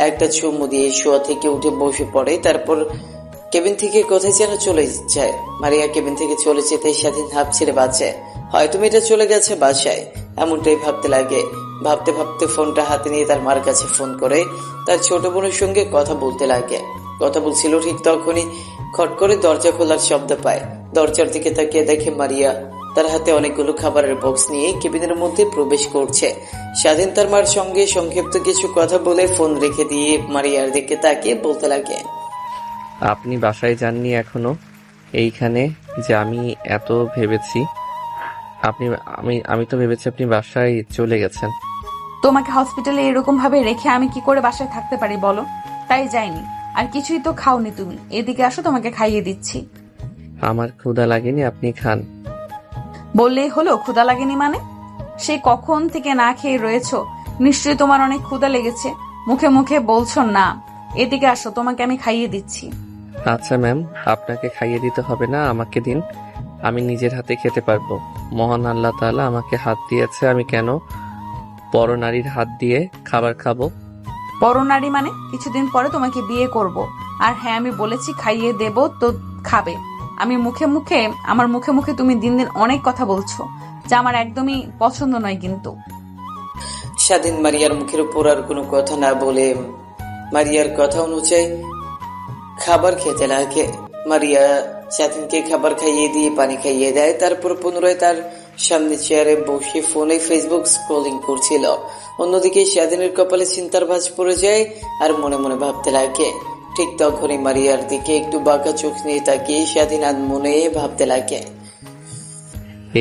একটা চুমু দিয়ে শোয়া থেকে উঠে বসে পড়ে। তারপর কেবিন থেকে কোথায় যেন চলে যায়। মারিয়া কেবিন থেকে চলে যেতে স্বাধীন হাঁপ ছেড়ে বাঁচে। হয়তো মেয়েটা চলে গেছে বাসায়, এমনটাই ভাবতে লাগে। ভাবতে ভাবতে ফোনটা হাতে নিয়ে তার মার কাছে ফোন করে তার ছোট বোনের সঙ্গে কথা বলতে লাগে। কথা বলছিল, ঠিক তখনই খট করে দরজা খোলার শব্দ পায়। দরজার দিকে তাকিয়ে দেখে মারিয়া তার হাতে অনেকগুলো খাবারের বক্স নিয়ে কেবিনের মধ্যে প্রবেশ করছে। স্বাধীন তার মার সঙ্গে সংক্ষিপ্ত কিছু কথা বলে ফোন রেখে দিয়ে মারিয়ার দিকে তাকিয়ে বলতে লাগে, আপনি বাসায় যাননি এখনো? এইখানে যে আমি এত ভেবেছি, আমি তো ভেবেছি আপনি বাসায় চলে গেছেন। তোমাকে হসপিটালে এরকম ভাবে রেখে আমি কি করে বাসায় থাকতে পারি বলো? তাই যাইনি। আর কিছুই তো খাওনি তুমি। এদিকে আসো, তোমাকে খাইয়ে দিচ্ছি। আমার ক্ষুধা লাগেনি, আপনি খান। বললেই হলো ক্ষুধা লাগেনি মানে? সে কখন থেকে না খেয়ে রয়েছো, নিশ্চয়ই তোমার অনেক ক্ষুধা লেগেছে। মুখে মুখে বলছো না। এদিকে আসো, তোমাকে আমি খাইয়ে দিচ্ছি। আচ্ছা ম্যাম, আপনাকে খাইয়ে দিতে হবে না, আমাকে দিন, আমি নিজের হাতে খেতে পারবো। মহান আল্লাহ তাআলা আমাকে হাত দিয়েছে, আমি কেন পরনারীর হাত দিয়ে খাবার খাবো? পরনারী মানে? কিছুদিন পরে তোমাকে বিয়ে করব। আর হ্যাঁ, আমি বলেছি খাইয়ে দেব তো খাবে। আমার মুখে মুখে তুমি দিন দিন অনেক কথা বলছো, যা আমার একদমই পছন্দ নয়। কিন্তু স্বাধীন মারিয়ার মুখের উপর আর কোনো কথা না বলে মারিয়ার কথা অনুযায়ী খাবার খেতে লাগে। মারিয়া স্বাধীনকে খাবার খাইয়ে দিয়ে পানি খাইয়ে দেয়। তারপর পুনরায় তার সামনে চেয়ারে বসে ফোনে ফেসবুক স্ক্রলিং করছিল। অন্যদিকে স্বাধীনের কপালে চিন্তার ভাঁজ পড়ে যায় আর মনে মনে ভাবতে লাগে। ঠিক তখনই মারিয়ার দিকে একটু বাঁকা চোখ নিয়ে তাকিয়ে স্বাধীন আর মনে ভাবতে লাগে,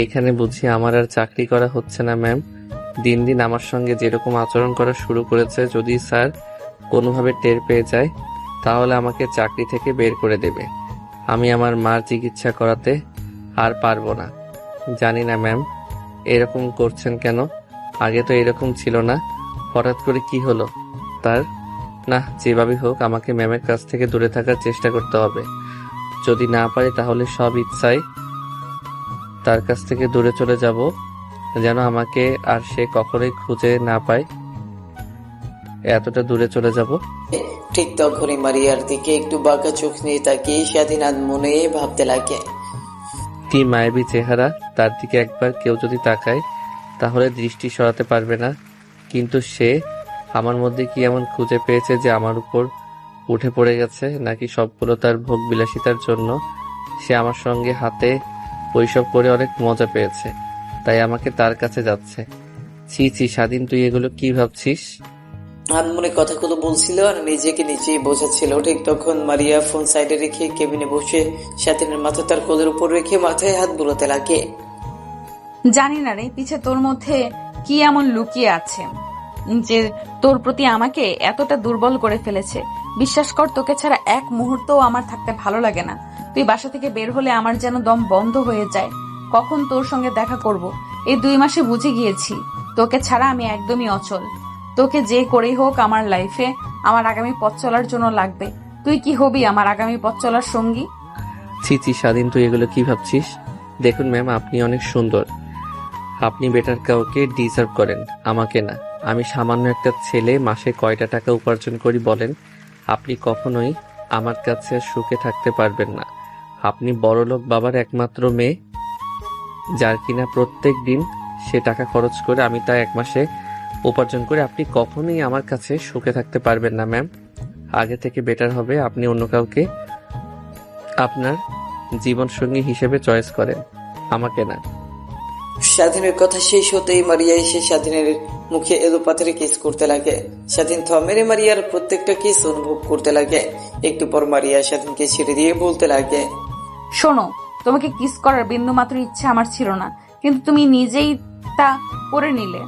এখানে বুঝি আমার আর চাকরি করা হচ্ছে না ম্যাম? দিন দিন আমার সঙ্গে যেরকম আচরণ করা শুরু করেছে, যদি স্যার কোনোভাবে টের পেয়ে যায় তাহলে আমাকে চাকরি থেকে বের করে দেবে। আমি আমার মার চিকিৎসা করাতে আর পারবো না। জানি না ম্যাম এরকম করছেন কেন, আগে তো এরকম ছিল না, হঠাৎ করে কি হলো তার? না, যেভাবে হোক আমাকে ম্যামের কাছ থেকে দূরে থাকার চেষ্টা করতে হবে। যদি না পারি তাহলে সব ইচ্ছায় তার কাছ থেকে দূরে চলে যাব, যেন আমাকে আর সে কখনোই খুঁজে না পায়। এতটা দূরে চলে যাব। ঠিক তখনই মারিয়ার দিকে একটু বাঁকা চোখ নিয়ে তাকিয়ে স্বাধীন আর মনে ভাবতে লাগে, কি মায়াবী চেহারা, তার দিকে একবার কেউ যদি তাকায় তাহলে দৃষ্টি সরাতে পারবে না। কিন্তু সে আমার মধ্যে কি এমন খুঁজে পেয়েছে যে আমার উপর উঠে পড়ে গেছে? নাকি সবগুলো তার ভোগ বিলাসিতার জন্য? সে আমার সঙ্গে হাতে ওইসব করে অনেক মজা পেয়েছে, তাই আমাকে তার কাছে যাচ্ছে। ছি ছি স্বাধীন, তুই এগুলো কি ভাবছিস? আনমনে কথাগুলো বলছিল আর নিজেকে নিজেই বোঝাচ্ছিল। ঠিক তখন মারিয়া ফোন সাইডে রেখে কেবিনে বসে স্বাধীনের মাথা তার কোলের উপর রেখে মাথায় হাত বুলোতে লাগে। জানি না রে, পিছে তোর মধ্যে কি এমন লুকিয়ে আছে যে তোর প্রতি আমাকে এতটা দুর্বল করে ফেলেছে। বিশ্বাস কর, তোকে ছাড়া এক মুহূর্তও আমার থাকতে ভালো লাগে না। তুই বাসা থেকে বের হলে আমার যেন দম বন্ধ হয়ে যায়। কখন তোর সঙ্গে দেখা করব, এই 2 মাসে বুঝে গিয়েছি তোকে ছাড়া আমি একদমই অচল। তোকে যে করেই হোক আমার লাইফে আমার আগামী পথ চলার জন্য লাগবে। তুই কি হবি আমার আগামী পথ চলার সঙ্গী? ছি ছি স্বাধীন, তুই এগুলো কি ভাবছিস? দেখুন ম্যাম, আপনি অনেক সুন্দর, আপনি বেটার কাউকে ডিজার্ভ করেন, আমাকে না। আমি সামান্য একটা ছেলে, মাসে কয়টা টাকা উপার্জন করি বলেন? আপনি কখনোই আমার কাছে সুখে থাকতে পারবেন না। আপনি বড়লোক বাবার একমাত্র মেয়ে, যার কিনা প্রত্যেক দিন সে টাকা খরচ করে আমি তা 1 মাসে উপার্জন করে। আপনি কখনোই আমার কাছে সুখে থাকতে পারবেন না ম্যাম। আগে থেকে বেটার হবে আপনি অন্য কাউকে আপনার জীবনসঙ্গী হিসেবে চয়েস করেন, আমাকে না। স্বাধীনের কথা শেষ হতেই মারিয়া এসে স্বাধীনের মুখে এলো পাথরে কিস করতে লাগে। স্বাধীন থমেরে মারিয়ার প্রত্যেকটা কিস অনুভব করতে লাগে। একটু পর মারিয়া স্বাধীনকে ছেড়ে দিয়ে বলতে লাগে, শোনো, তোমাকে কিস করার বিন্দু মাত্র ইচ্ছা আমার ছিল না, কিন্তু তুমি নিজেই তা করে নিলে।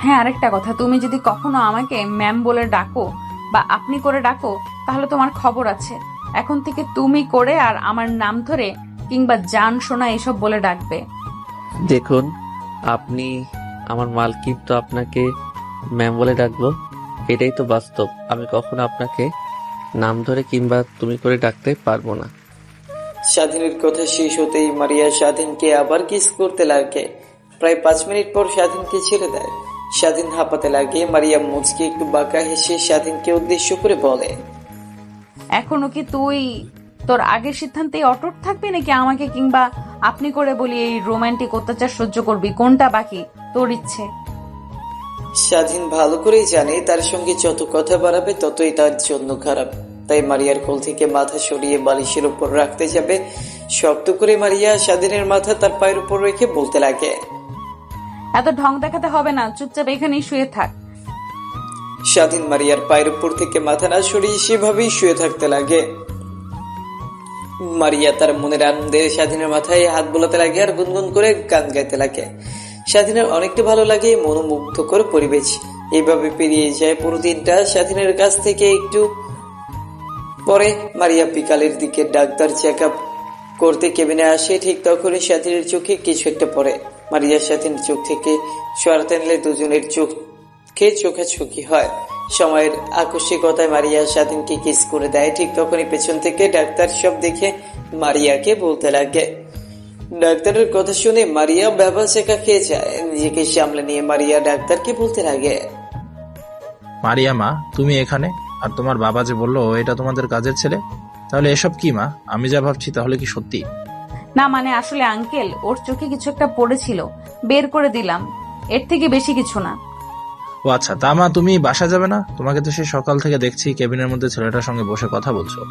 হ্যাঁ, আরেকটা কথা, তুমি যদি কখনো আমাকে ম্যাম বলে ডাকো বা আপনি করে ডাকো তাহলে তোমার খবর আছে। এখন থেকে তুমি করে আর আমার নাম ধরে কিংবা জান সোনা এসব বলে ডাকবে। দেখুন, আপনি আমার মালকিন তো আপনাকে ম্যাম বলে ডাকবো, এটাই তো বাস্তব। আমি কখনো আপনাকে নাম ধরে কিংবা তুমি করে ডাকতে পারবো না। স্বাধীনের কথা শেষ হতেই মারিয়া স্বাধীনকে আবার কিস করতে লাগে। প্রায় 5 মিনিট পর স্বাধীনকে ছেড়ে দেয়। স্বাধীন হাঁপাতে লাগে। মারিয়া মুচকে একটু বাঁকা হেসে স্বাধীনকে উদ্দেশ্য করে বলে, এখনো কি তুই তোর আগের সিদ্ধান্তেই অটুট থাকবি, নাকি আমাকে কিংবা আপনি করে বলি এই রোমান্টিক অত্যাচার সহ্য করবি? কোনটা বাকি তোর ইচ্ছে? স্বাধীন ভালো করেই জানে তার সঙ্গে যত কথা বাড়াবে ততই তার জন্য খারাপ। তাই মারিয়ার কোল থেকে মাথা সরিয়ে বালিশের উপর রাখতে যাবে। শক্ত করে মারিয়া স্বাধীনের মাথা তার পায়ের উপর রেখে বলতে লাগে, এত ঢং দেখাতে হবে না, চুপচাপ এখানেই শুয়ে থাক। স্বাধীন মারিয়ার পায়ের উপর থেকে মাথা না সরিয়ে সেভাবেই শুয়ে থাকতে লাগে। মারিয়া তার মনের আনন্দে স্বাধীনের মাথায় হাত বোলাতে লাগে আর গুনগুন করে গান গাইতে লাগে। স্বাধীনের অনেকটা ভালো লাগে মনোমুগ্ধকর পরিবেশ। এইভাবে পেরিয়ে যায় পুরো দিনটা। স্বাধীনের কাছ থেকে একটু পরে মারিয়া বিকালের দিকে ডাক্তার চেক আপ করতে কেবিনে আসে। ঠিক তখনই স্বাধীনের চোখে কিছু একটা পড়ে। মারিয়ার স্বাধীনের চোখ থেকে সরাতে নিলে দুজনের চোখে চোখাচোখি হয়। সময়ের আকস্মিকতায় মারিয়া স্বাধীনকে কিস করে দেয়। ঠিক তখনই পেছন থেকে ডাক্তার সব দেখে মারিয়াকে বলতে লাগে। ডাক্তারের কথা শুনে মারিয়া ব্যবহার শেখা খেয়ে যায়। নিজেকে সামলে নিয়ে মারিয়া ডাক্তারকে বলতে লাগে, মারিয়া মা, তুমি এখানে? আর তোমার বাবা যে বললো এটা তোমাদের কাজের ছেলে, তাহলে এসব কি মা? আমি যা ভাবছি তাহলে কি সত্যি? না মানে আসলে আঙ্কেল, ওর চোখে কিছু একটা পড়েছিল, বের করে দিলাম, এর থেকে বেশি কিছু না। ও আচ্ছা, তা মা তুমি বাসা যাবে না? তোমাকে তো সে সকাল থেকে দেখছি কেবিনের মধ্যে ছেলেটার সঙ্গে বসে কথা বলছো।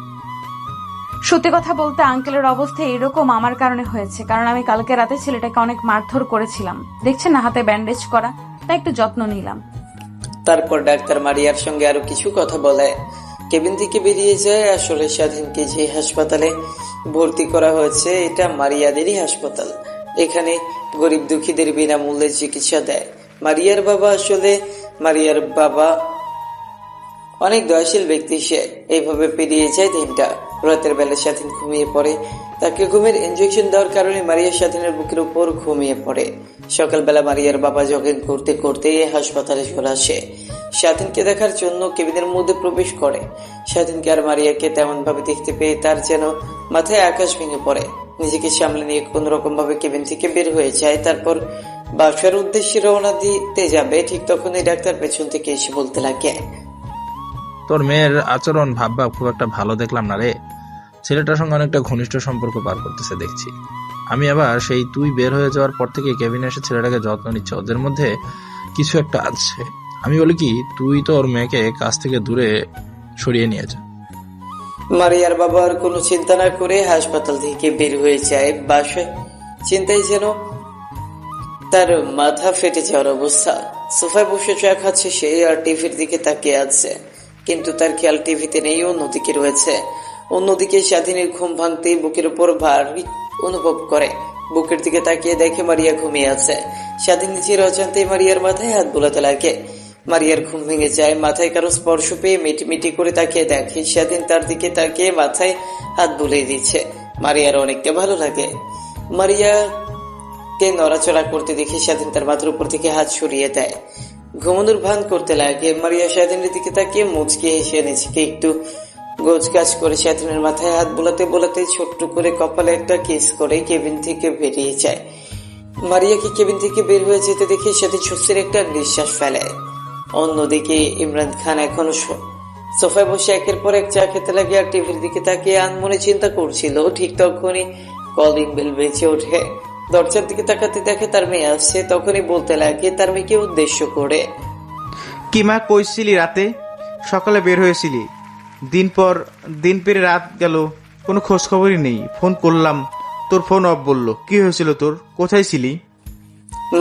সত্যি কথা বলতে আঙ্কেলের অবস্থা এরকম আমার কারণে হয়েছে, কারণ আমি কালকে রাতে ছেলেটাকে অনেক মারধর করেছিলাম। দেখছেন না হাতে ব্যান্ডেজ করা, তাই একটু যত্ন নিলাম। তারপর ডাক্তার মারিয়ার সঙ্গে আরো কিছু কথা বলে কেবিন থেকে বেরিয়ে যায়। আসলে স্বাধীনকে যে হাসপাতালে ভর্তি করা হয়েছে এটা মারিয়াদেরই হাসপাতাল। এখানে গরিব দুঃখীদের বিনামূল্যে চিকিৎসা দেয়। মারিয়ার বাবা অনেক দয়াশীল ব্যক্তি। সে এইভাবে পেরিয়ে যায় দিনটা। রাতের বেলা স্বাধীন ঘুমিয়ে পড়ে। তাকে ঘুমের ইনজেকশন দেওয়ার কারণে মারিয়া স্বাধীনের বুকের উপর ঘুমিয়ে পড়ে। সকালবেলা মারিয়ার বাবা জগিং করতে করতে হাসপাতালে চলে আসে। স্বাধীনকে দেখার জন্য কেবিনের মধ্যে প্রবেশ করে। স্বাধীনকে আর মারিয়াকে তেমন ভাবে দেখতে পেয়ে তার যেন মাথায় আকাশ ভেঙে পড়ে। নিজেকে সামলে নিয়ে কোন রকম ভাবে কেবিন থেকে বের হয়ে যায়। তারপর বাসার উদ্দেশ্যে রওনা দিতে যাবে। ঠিক তখনই ডাক্তার পেছন থেকে এসে বলতে লাগে, তোর মেয়ের আচরণ ভাববা খুব একটা ভালো দেখলাম না রে। ছেলেটার সঙ্গে অনেকটা ঘনিষ্ঠ সম্পর্ক পার করতেছে দেখছি। আমি আবার সেই তুই বের হয়ে যাওয়ার পর থেকে কেবিনে এসে ছেলেটাকে যত্ন নিচ্ছে। ওদের মধ্যে কিছু একটা আছে। আমি বলি কি, তুই তোর মেয়েকে কাছ থেকে দূরে সরিয়ে নিয়ে যা। মারিয়ার বাবা আর কোনো চিন্তা না করে হাসপাতাল থেকে বের হয়ে যায় বাসায়। চিন্তায় যেন তার মাথা ফেটে যাওয়ার অবস্থা। সোফায় বসে চা খাচ্ছে সে আর টিভির দিকে তাকিয়ে আছে, কিন্তু তার খেয়াল টিভিতে নেই, অন্যদিকে রয়েছে। অন্যদিকে স্বাধীনের ঘুম ভাঙতেই বুকের উপর ভারী অনুভব করে। বুকের দিকে তাকিয়ে দেখে মারিয়া ঘুমিয়ে আছে। স্বাধীন নিজের অজান্তেই মারিয়ার মাথায় হাত বোলাতে লাগে। মারিয়ার ঘুম ভেঙে যায়। মাথায় কারো স্পর্শ পেয়ে মিটিমিটি করে তাকিয়ে দেখে স্বাধীন তার দিকে তাকিয়ে মাথায় হাত বুলিয়ে দিচ্ছে। মারিয়ার অনেকটা ভালো লাগে। মারিয়াকে নড়াচড়া করতে দেখে স্বাধীন তার মাথার উপর থেকে হাত সরিয়ে দেয়। ঘুমানোর ভান করতে লাগে। মারিয়া স্বাধীনের দিকে তাকিয়ে মুচকে হেসে নিজেকে একটু গোছগাছ করে স্বাধীনের মাথায় হাত বোলাতে বোলাতে ছোট্ট করে কপালে একটা কিস করে কেবিন থেকে বেরিয়ে যায়। মারিয়াকে কেবিন থেকে বের হয়ে যেতে দেখে স্বাধীন স্বস্তির একটা নিঃশ্বাস ফেলে। অন্যদিকে ইমরান খান এখনো সোফায় বসে একের পর এক চা খেতে লাগে আর টিভির দিকে তাকিয়ে আনমনে চিন্তা করছিল। ঠিক তখনই কলিং বেল বেজে ওঠে। দরজার দিকে তাকাতে দেখে তার মেয়ে আসছে। তখনই বলতে লাগে তার মেয়েকে উদ্দেশ্য করে, কি মা, কইছিলি রাতে সকালে বের হয়েছিলি, দিন পেরে রাত গেল, কোনো খোঁজ খবরই নেই। ফোন করলাম, তোর ফোন অফ বললো। কি হয়েছিল তোর? কোথায় ছিলি?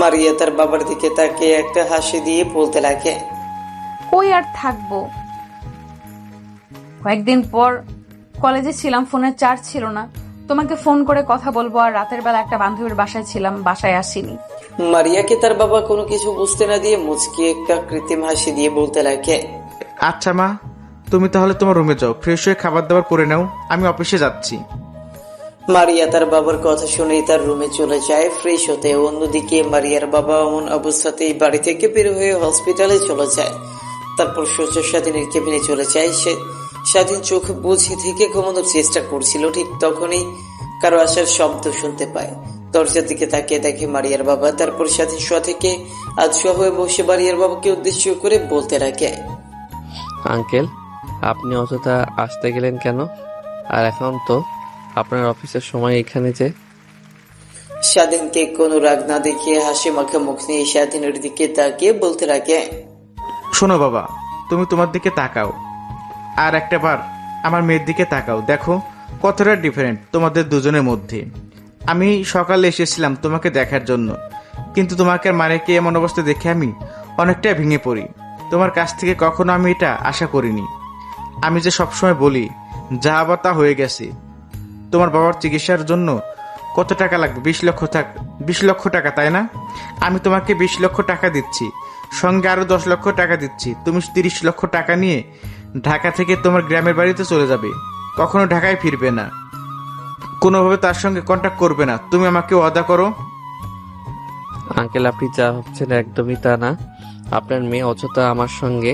মারিয়া তার বাবার দিকে তাকিয়ে একটা হাসি দিয়ে বলতে লাগে, কই আর থাকবো, কয়েকদিন পর কলেজে ছিলাম, ফোনের চার্জ ছিল না, তোমাকে ফোন করে কথা বলবো, আর রাতের বেলা একটা বান্ধবীর বাসায় ছিলাম, বাসায় আসিনি। মারিয়াকে তার বাবা কোনো কিছু বুঝতে না দিয়ে মুচকি একটা কৃত্রিম হাসি দিয়ে বলতে লাগে, আচ্ছা মা, তুমি তাহলে তোমার রুমে যাও, ফ্রেশ হয়ে খাবার দাবার করে নাও, আমি অফিসে যাচ্ছি। মারিয়া তার বাবার কথা শুনেই তার রুমে চলে যায় ফ্রেশ হতে। অন্যদিকে মারিয়ার বাবা এমন অবস্থাতেই বাড়ি থেকে বের হয়ে হসপিটালে চলে যায়। তারপর সোজা স্বাধীনের কেবিনে চলে যায়। স্বাধীন চোখ বুঝে থেকে ঘুমানোর চেষ্টা করছিল। ঠিক তখনই কারো আসার শব্দ শুনতে পায়। দরজার দিকে তাকিয়ে দেখে মারিয়ার বাবা। তারপর স্বাধীন শোয়া থেকে আধশোয়া হয়ে বসে মারিয়ার বাবাকে উদ্দেশ্য করে বলতে লাগে, আঙ্কেল, আপনি অযথা আসতে গেলেন কেন? আর এখন তো আপনার অফিসের সময় এখানে যে। স্বাধীনকে কোনো রাগ না দেখিয়ে হাসি মাখা মুখ নিয়ে স্বাধীনের দিকে তাকিয়ে বলতে লাগে, শোনো বাবা, তুমি তোমার দিকে তাকাও, আর একটা বার আমার মেয়ের দিকে তাকাও। দেখো কতটা ডিফারেন্ট তোমাদের দুজনের মধ্যে। আমি সকালে এসেছিলাম তোমাকে দেখার জন্য, কিন্তু তোমাকে আর মারিয়াকে এমন অবস্থা দেখে আমি অনেকটাই ভেঙে পড়ি। তোমার কাছ থেকে কখনো আমি এটা আশা করিনি। আমি যে সবসময় বলি যা আবার তা হয়ে গেছে। তোমার বাবার চিকিৎসার জন্য কত টাকা লাগবে? 20 লক্ষ টাকা, তাই না? আমি তোমাকে 20 লক্ষ টাকা দিচ্ছি, সঙ্গে আরো 10 লক্ষ টাকা দিচ্ছি। তুমি 30 লক্ষ টাকা নিয়ে ঢাকা থেকে তোমার গ্রামের বাড়িতে চলে যাবে, কখনো ঢাকায় ফিরবে না, কোনোভাবে তার সঙ্গে কন্ট্যাক্ট করবে না। তুমি আমাকে ওয়াদা করো। আঙ্কেল, আপনি যা ভাবছেন একদমই তা না। আপনার মেয়ে অযথা আমার সঙ্গে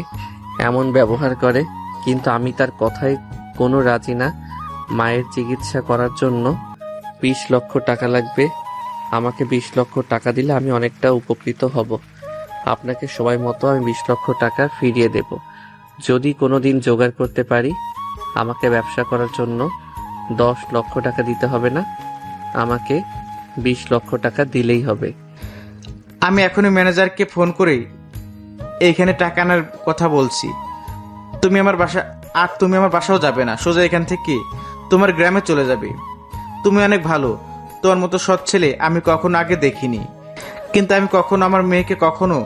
এমন ব্যবহার করে, কিন্তু আমি তার কথায় কোনো রাজি না। মায়ের চিকিৎসা করার জন্য 20 লক্ষ টাকা লাগবে। আমাকে 20 লক্ষ টাকা দিলে আমি অনেকটা উপকৃত হব। আপনাকে সময় মতো আমি 20 লক্ষ টাকা ফিরিয়ে দেব। যদি কোনো দিন জোগাড় করতে পারি, আমাকে ব্যবসা করার জন্য 10 লক্ষ টাকা দিতে হবে না, আমাকে 20 লক্ষ টাকা দিলেই হবে। আমি এখনই ম্যানেজারকে ফোন করে এইখানে টাকা আনার কথা বলছি। তুমি আমার বাসাও যাবে না, সোজা এখান থেকে তোমার গ্রামে চলে যাবে। তুমি অনেক ভালো, তোমার মতো সৎ ছেলে আমি কখনো আগে দেখিনি। কিন্তু আমি কখনো আমার মেয়েকে কখনো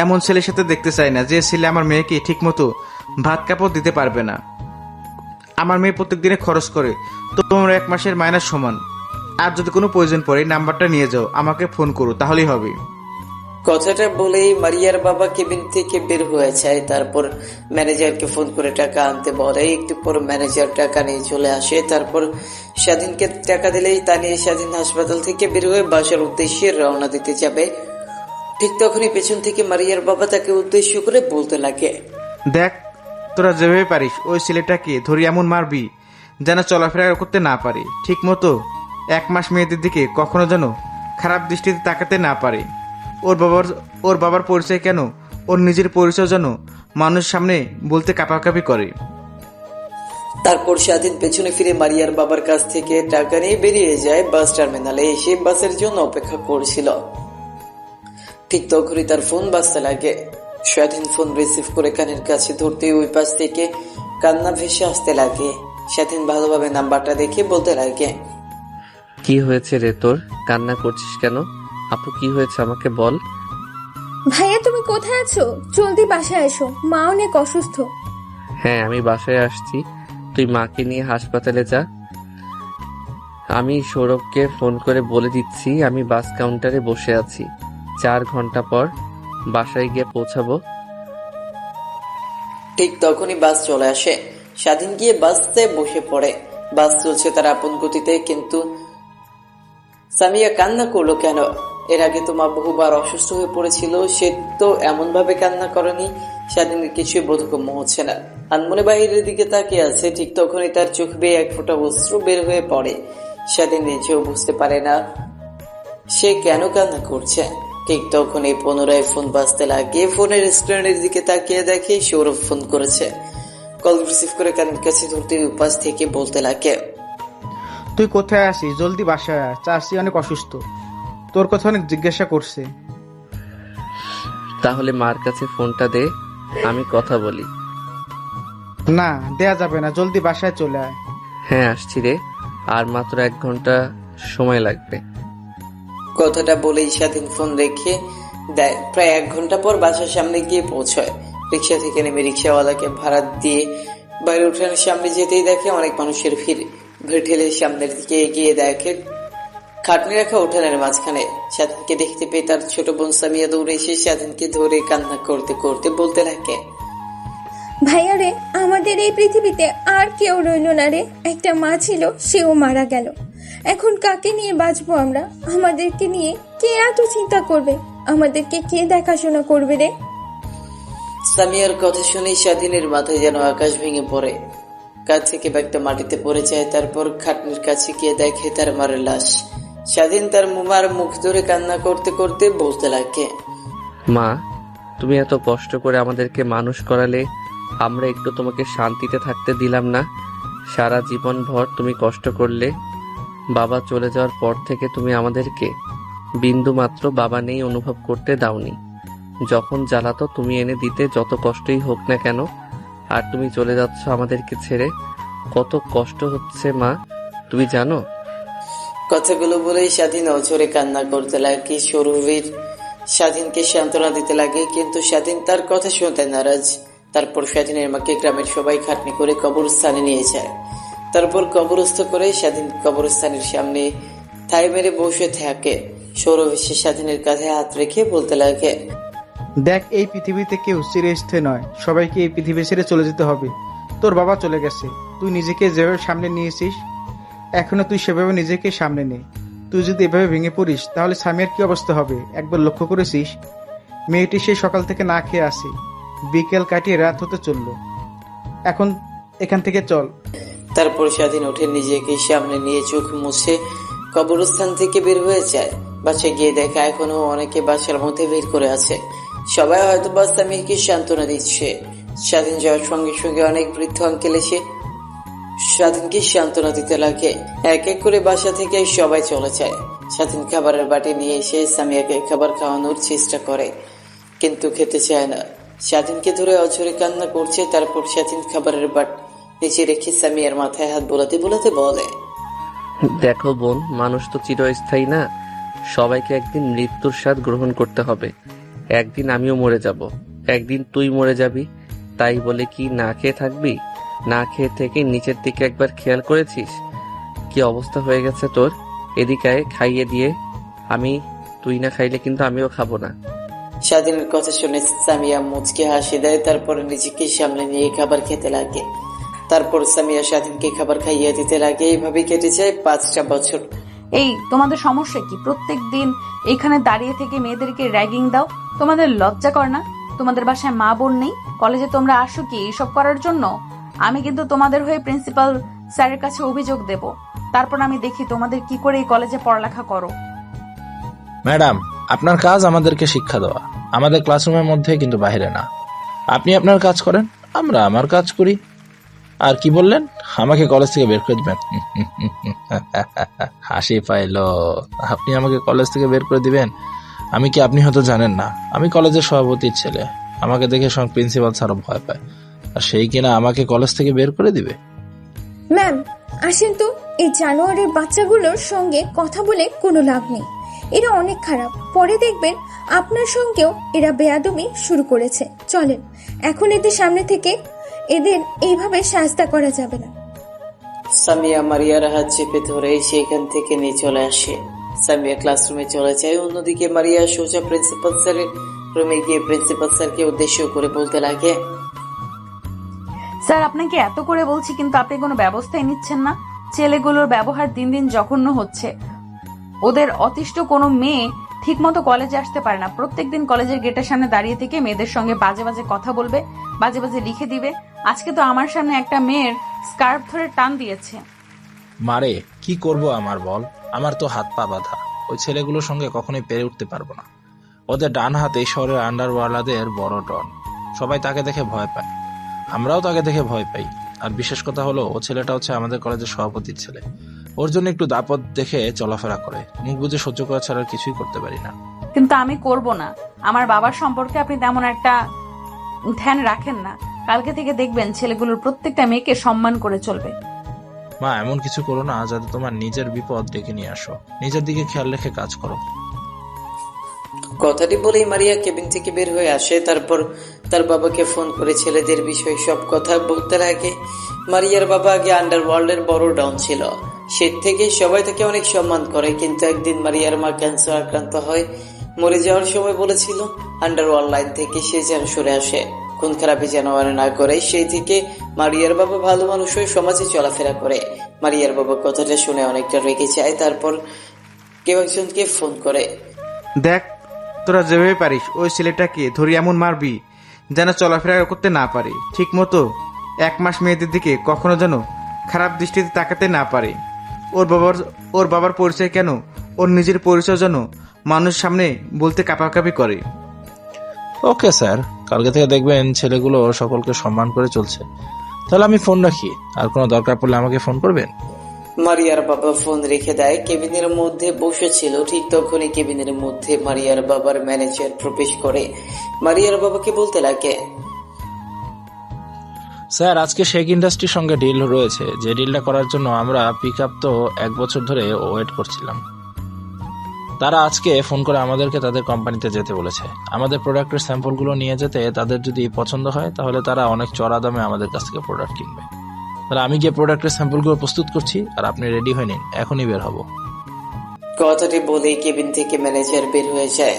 এমন ছেলের সাথে দেখতে চাই না যে ছেলে আমার মেয়েকে ঠিক মতো ভাত কাপড় দিতে পারবে না। আমার মেয়ে প্রত্যেক দিনে খরচ করে, তো তোমার 1 মাসের মাইনাস সমান। আর যদি কোনো প্রয়োজন পড়ে নাম্বারটা নিয়ে যাও, আমাকে ফোন করো, তাহলেই হবে। কথাটা বলেই মারিয়ার বাবা কেবিন থেকে বের হয়ে যায়। তারপর ম্যানেজারকে ফোন করে টাকা আনতে বলে। একটু পর ম্যানেজার টাকা নিয়ে চলে আসে। তারপর স্বাধীনকে টাকা দিলেই তা নিয়ে স্বাধীন হাসপাতাল থেকে বের হয়ে বাসার উদ্দেশ্যে রওনা দিতে যাবে। ঠিক তখনই পেছন থেকে মারিয়ার বাবা তাকে উদ্দেশ্য করে বলতে লাগে, দেখ, তোরা যেভাবে পারিস ওই ছেলেটাকে ধরে এমন মারবি যেন চলাফেরা করতে না পারে, ঠিক মতো 1 মাস মেয়েদের দিকে কখনো যেন খারাপ দৃষ্টিতে তাকাতে না পারে। ওর বাবার পরিচয় কেন, ওর নিজের পরিচয় যেন মানুষের সামনে বলতে কাঁপাকাঁপি করে। তারপর স্বাধীন পেছনে ফিরে মারিয়ার বাবার কাছ থেকে টাকা নিয়ে বেরিয়ে যায়। বাস টার্মিনালে এসে বাসের জন্য অপেক্ষা করছিল। ঠিক তখনই তার ফোন বাজতে লাগে। স্বাধীন ফোন রিসিভ করে কানের কাছে ধরতে ওই পাশ থেকে কান্না ভেসে আসতে লাগে। স্বাধীন ভালোভাবে নাম্বারটা দেখে বলতে লাগে, কি হয়েছে রে তোর? কান্না করছিস কেন? আপু, কি হয়েছে আমাকে বল। ভাইয়া, তুমি কোথায় আছো? জলদি বাসায় এসো, মা অনেক অসুস্থ। হ্যাঁ, আমি বাসায় আসছি, তুই মাকে নিয়ে হাসপাতালে যা। আমি সৌরভকে ফোন করে বলে দিচ্ছি আমি বাস কাউন্টারে বসে আছি। 4 ঘন্টা পর বাসায় গিয়ে পৌঁছাবো। ঠিক তখনই বাস চলে আসে। স্বাধীন গিয়ে বাসতে বসে পড়ে। বাস চলছে তার আপন গতিতে, কিন্তু সামিয়া কান্না করলো কেন? এর আগে তো মা বহুবার অসুস্থ হয়ে পড়েছিল, সে তো এমন ভাবে কান্না করেনি। স্বাধীনের কিছুই বোধগম্য হচ্ছে না। আনমনে বাহিরের দিকে তাকিয়ে আছে। ঠিক তখনই তার চোখ বেয়ে 1 ফোঁটা অশ্রু বের হয়ে পড়ে। স্বাধীন নিজেও বুঝতে পারে না সে কেন কান্না করছে। ঠিক তখনই পুনরায় ফোন বাজতে লাগে। ফোনের স্ক্রিনের দিকে তাকিয়ে দেখে সৌরভ ফোন করেছে। কল রিসিভ করে কানের কাছে ধরতে উপাস থেকে বলতে লাগে, তুই কোথায় আছিস? জলদি বাসায় আয়, চাষি অনেক অসুস্থ, তোর কথা অনেক জিজ্ঞাসা করছে। তাহলে মার কাছে ফোনটা দে, আমি কথা বলি। না, দেয়া যাবে না, জলদি বাসায় চলে আয়। হ্যাঁ, আসছি রে, আর মাত্র 1 ঘন্টা সময় লাগবে। কথাটা বলেই স্বাধীন ফোন রেখে দেয়। প্রায় 1 ঘন্টা পর বাসার সামনে গিয়ে পৌঁছয়। রিক্সা থেকে নেমে রিক্সাওয়ালাকে ভাড়া দিয়ে বাইরে উঠানের সামনে যেতেই দেখে অনেক মানুষের ভিড় ঠেলে সামনের দিকে এগিয়ে দেখে খাটনি রাখা উঠানের মাঝখানে স্বাধীনকে দেখতে পেয়ে তার ছোট বোন সামিয়া দৌড়ে এসে স্বাধীনকে ধরে কান্না করতে করতে বলতে লাগে, ভাইয়া রে, আমাদের এই পৃথিবীতে আর কেউ রইল না রে। একটা মা ছিল, সেও মারা গেল। এখন কাকে নিয়ে বাঁচবো আমরা? আমাদেরকে নিয়ে কে এত চিন্তা করবে? আমাদেরকে কে দেখাশোনা করবে রে? সামিয়ার কথা শুনে স্বাধীনের মাথায় যেন আকাশ ভেঙে পড়ে। কাঁধ থেকে ব্যাগটা মাটিতে পড়ে যায়। তারপর খাটনির কাছে গিয়ে দেখে তার মার লাশ। স্বাধীন তার মার মুখ ধরে কান্না করতে করতে বলতে লাগে, মা, তুমি এত কষ্ট করে আমাদেরকে মানুষ করালে, আমরা একটু তোমাকে শান্তিতে থাকতে দিলাম না। সারা জীবন ভর তুমি কষ্ট করলে। বাবা চলে যাওয়ার পর থেকে তুমি আমাদেরকে বিন্দু মাত্র বাবা নেই অনুভব করতে দাওনি। যখন জ্বালাতো তুমি এনে দিতে, যত কষ্টই হোক না কেন। আর তুমি চলে যাচ্ছ আমাদেরকে ছেড়ে। কত কষ্ট হচ্ছে মা, তুমি জানো? কথাগুলো বলেই স্বাধীন অঝরে কান্না করতে লাগে। সৌরভীর স্বাধীনকে সান্ত্বনা দিতে লাগে, কিন্তু স্বাধীন তার কথা শুনতে নারাজ। তারপর স্বাধীনের মাকে গ্রামের সবাই খাটনি করে কবরস্থানে নিয়ে যায়। তারপর কবরস্থ করে স্বাধীন কবরস্থানের সামনে ঠাই মেরে বসে থাকে। সৌরভ এসে স্বাধীনের কাঁধে হাত রেখে বলতে লাগে, দেখ, এই পৃথিবীতে কেউ চিরস্থায়ী নয়, সবাইকে এই পৃথিবী ছেড়ে চলে যেতে হবে। তোর বাবা চলে গেছে, তুই নিজেকে যেভাবে সামনে নিয়েছিস, এখনো তুই সেভাবে নিজেকে সামনে নে। তুই যদি এভাবে ভেঙে পড়িস তাহলে সামিয়ার কি অবস্থা হবে? একবার লক্ষ্য করেছিস? মেয়েটি সে সকাল থেকে না খেয়ে আসে, বিকেল কাটিয়ে রাত হতে চললো। এখন এখান থেকে চল। তারপর স্বাধীন উঠে নিজেকে সামনে নিয়ে চোখ মুছে কবরস্থান থেকে বের হয়ে যায়। বাসায় গিয়ে দেখে এখনো অনেকে বাসার মধ্যে ভিড় করে আছে। সবাই হয়তো বা সামিয়াকে সান্ত্বনা দিচ্ছে। স্বাধীন যাওয়ার সঙ্গে সঙ্গে অনেক বৃদ্ধ আঙ্কেল এসে স্বাধীনকে সান্ত্বনা দিতে লাগে। এক এক করে বাসা থেকে সবাই চলে যায়। স্বাধীন খাবারের বাটি নিয়ে এসে সামিয়াকে খাবার খাওয়ানোর চেষ্টা করে, কিন্তু খেতে চায় না। স্বাধীনকে ধরে অঝরে কান্না করছে। তারপর স্বাধীন খাবারের বাট নিচে রেখে সামিয়ার মাথায় হাত বোলাতে বোলাতে বলে, দেখো বোন, মানুষ তো চিরস্থায়ী না। সবাইকে একদিন মৃত্যুর স্বাদ গ্রহণ করতে হবে। একদিন আমিও মরে যাব, একদিন তুই মরে যাবি। তাই বলে কি না খেয়ে থাকবি? না খেয়ে থেকে নিচের দিকে একবার খেয়াল করেছিস কি অবস্থা হয়ে গেছে তোর? এদিকে আয়, খাইয়ে দিয়ে। তুই না খাইলে কিন্তু আমিও খাবো না। স্বাধীনের কথা শুনে সামিয়া মুচকে হাসি দেয়। তারপর নিজেকে সামনে নিয়ে খাবার খেতে লাগে। তারপর সামিয়া স্বাধীনকে খাবার খাইয়ে দিতে লাগে। এইভাবে কেটে যায় 5টা বছর। এই তোমাদের সমস্যা কি? প্রত্যেক দিন এখানে দাঁড়িয়ে থেকে মেয়েদেরকে র্যাগিং দাও। তোমাদের লজ্জা কর না? তোমাদের বাসায় মা বোন নেই? কলেজে তোমরা আসো কি এইসব করার জন্য? আমি কিন্তু তোমাদের হয়ে প্রিন্সিপাল স্যারের কাছে অভিযোগ দেব। তারপর আমি দেখি তোমাদের কি করে এই কলেজে পড়ালেখা করো। ম্যাডাম, আপনার কাজ আমাদেরকে শিক্ষা দেওয়া, আমাদের ক্লাসরুমের মধ্যে, কিন্তু বাইরে না। আপনি আপনার কাজ করেন, আমরা আমার কাজ করি। আর কি বললেন? আমাকে কলেজ থেকে বের করে দিবেন? হাসি পাইলো। আপনি আমাকে কলেজ থেকে বের করে দিবেন? আমি কি, আপনি হয়তো জানেন না, আমি কলেজের সভাপতির ছেলে। আমাকে দেখে সব প্রিন্সিপাল স্যারও ভয় পায়। আর সেই কিনা আমাকে কলেজ থেকে বের করে দিবে? ম্যাম, আসেন তো। এই জানোয়ারের বাচ্চাগুলোর সঙ্গে কথা বলে কোনো লাভ নেই। এরা অনেক খারাপ। পরে দেখবেন আপনার সঙ্গেও এরা বেয়াদবি শুরু করেছে। চলেন, এখন এদের সামনে থেকে এদের এইভাবে শাস্তা করা যাবে না। সামিয়া মারিয়ার হাত চেপে ধরে সেখান থেকে নিয়ে চলে আসে। সামিয়া ক্লাসরুমে চলে যায়। অন্যদিকে মারিয়া সোজা প্রিন্সিপাল স্যারের রুমে গিয়ে প্রিন্সিপাল স্যারকে উদ্দেশ্য করে বলতে লাগে, স্যার, আপনাকে এত করে বলছি কিন্তু আপনি কোনো ব্যবস্থাই নিচ্ছেন না। ছেলেগুলোর ব্যবহার দিন দিন জঘন্য হচ্ছে। ওদের অতিষ্ঠ কোনো মেয়ে ঠিকমতো কলেজে আসতে পারে না। প্রত্যেকদিন কলেজের গেটের সামনে দাঁড়িয়ে থেকে মেয়েদের সঙ্গে বাজে বাজে কথা বলবে, বাজে বাজে লিখে দিবে। আজকে তো আমার সামনে একটা মেয়ের স্কার্ফ ধরে টান দিয়েছে। মারে, কি করব আমার বল? আমার তো হাত পা বাঁধা। ওই ছেলেগুলোর সঙ্গে কখনোই পেরে উঠতে পারবো না। ওদের ডান হাত এই শহরের আন্ডারওয়ার্ল্ডের বড় ডন। সবাই তাকে দেখে ভয় পায়, আমরাও তাকে দেখে ভয় পাই। আর বিশেষ কথা হলো, ও ছেলেটা হচ্ছে আমাদের কলেজের সভাপতির ছেলে। ওর জন্য একটু দাপট দেখে চলাফেরা করে। মুখ বুঝে সহ্য করা ছাড়া কিছুই করতে পারি না। কিন্তু আমি করব না। আমার বাবার সম্পর্কে আপনি তেমন একটা ধ্যান রাখেন না। কালকে থেকে দেখবেন ছেলেগুলোর প্রত্যেকটা মেয়েকে সম্মান করে চলবে। মা, এমন কিছু করো না যাতে তোমার নিজের বিপদ ডেকে নিয়ে আসো। নিজের দিকে খেয়াল রেখে কাজ করো। কথাটি বলেই মারিয়া কেবিন থেকে বের হয়ে আসে। তারপর তার বাবাকে ফোন করে ছেলেদের বিষয়ে সব কথা বলতে লাগে। মারিয়ার বাবা আগে আন্ডারওয়ার্ল্ডের বড় ডন ছিল। সে থেকে সবাই তাকে অনেক সম্মান করে। কিন্তু একদিন মারিয়ার মা ক্যান্সার আক্রান্ত হয়। মরে যাওয়ার সময় বলেছিল আন্ডারওয়ার্ল্ড লাইন থেকে সে যেন সরে আসে। খুন খারাপি যেন আর না করে, সেই থেকে মারিয়ার বাবা ভালো মানুষ হয়ে সমাজে চলাফেরা করে। মারিয়ার বাবা কথাটা শুনে অনেকটা রেগে যায়। তারপর কেউ একজনকে ফোন করে। দেখ, তোরা যেভাবে পারিস ওই ছেলেটাকে ধরে এমন মারবি যেন চলাফেরা করতে না পারে, ঠিক মতো 1 মাস মেয়েদের দিকে কখনো যেন খারাপ দৃষ্টিতে তাকাতে না পারে। ওর বাবার পরিচয় কেন, ওর নিজের পরিচয় যেন মানুষের সামনে বলতে কাঁপাকাঁপি করে। ওকে স্যার, কালকে থেকে দেখবেন ছেলেগুলো সকলকে সম্মান করে চলছে। তাহলে আমি ফোন রাখি, আর কোনো দরকার পড়লে আমাকে ফোন করবেন। মারিয়ার বাবা ফোন রেখে দেয়। কেবিনের মধ্যে বসেছিল, ঠিক তখনই কেবিনের মধ্যে মারিয়ার বাবার ম্যানেজার প্রবেশ করে। মারিয়ার বাবাকে বলতে লাগে, স্যার, আজকে শেখ ইন্ডাস্ট্রির সঙ্গে ডিল রয়েছে। যে ডিলটা করার জন্য আমরা পিক আপ তো 1 বছর ধরে ওয়েট করছিলাম। তারা আজকে ফোন করে আমাদেরকে তাদের কোম্পানিতে যেতে বলেছে। আমাদের প্রোডাক্টের স্যাম্পলগুলো নিয়ে যেতে তাদের যদি পছন্দ হয় তাহলে তারা অনেক চড়া দামে আমাদের কাছ থেকে প্রোডাক্ট কিনবে। তাহলে আমি গিয়ে প্রোডাক্টের স্যাম্পলগুলো প্রস্তুত করছি, আর আপনি রেডি হয়ে নিন, এখনই বের হব। কথাটি বলেই কেবিন থেকে ম্যানেজার বের হয়ে যায়।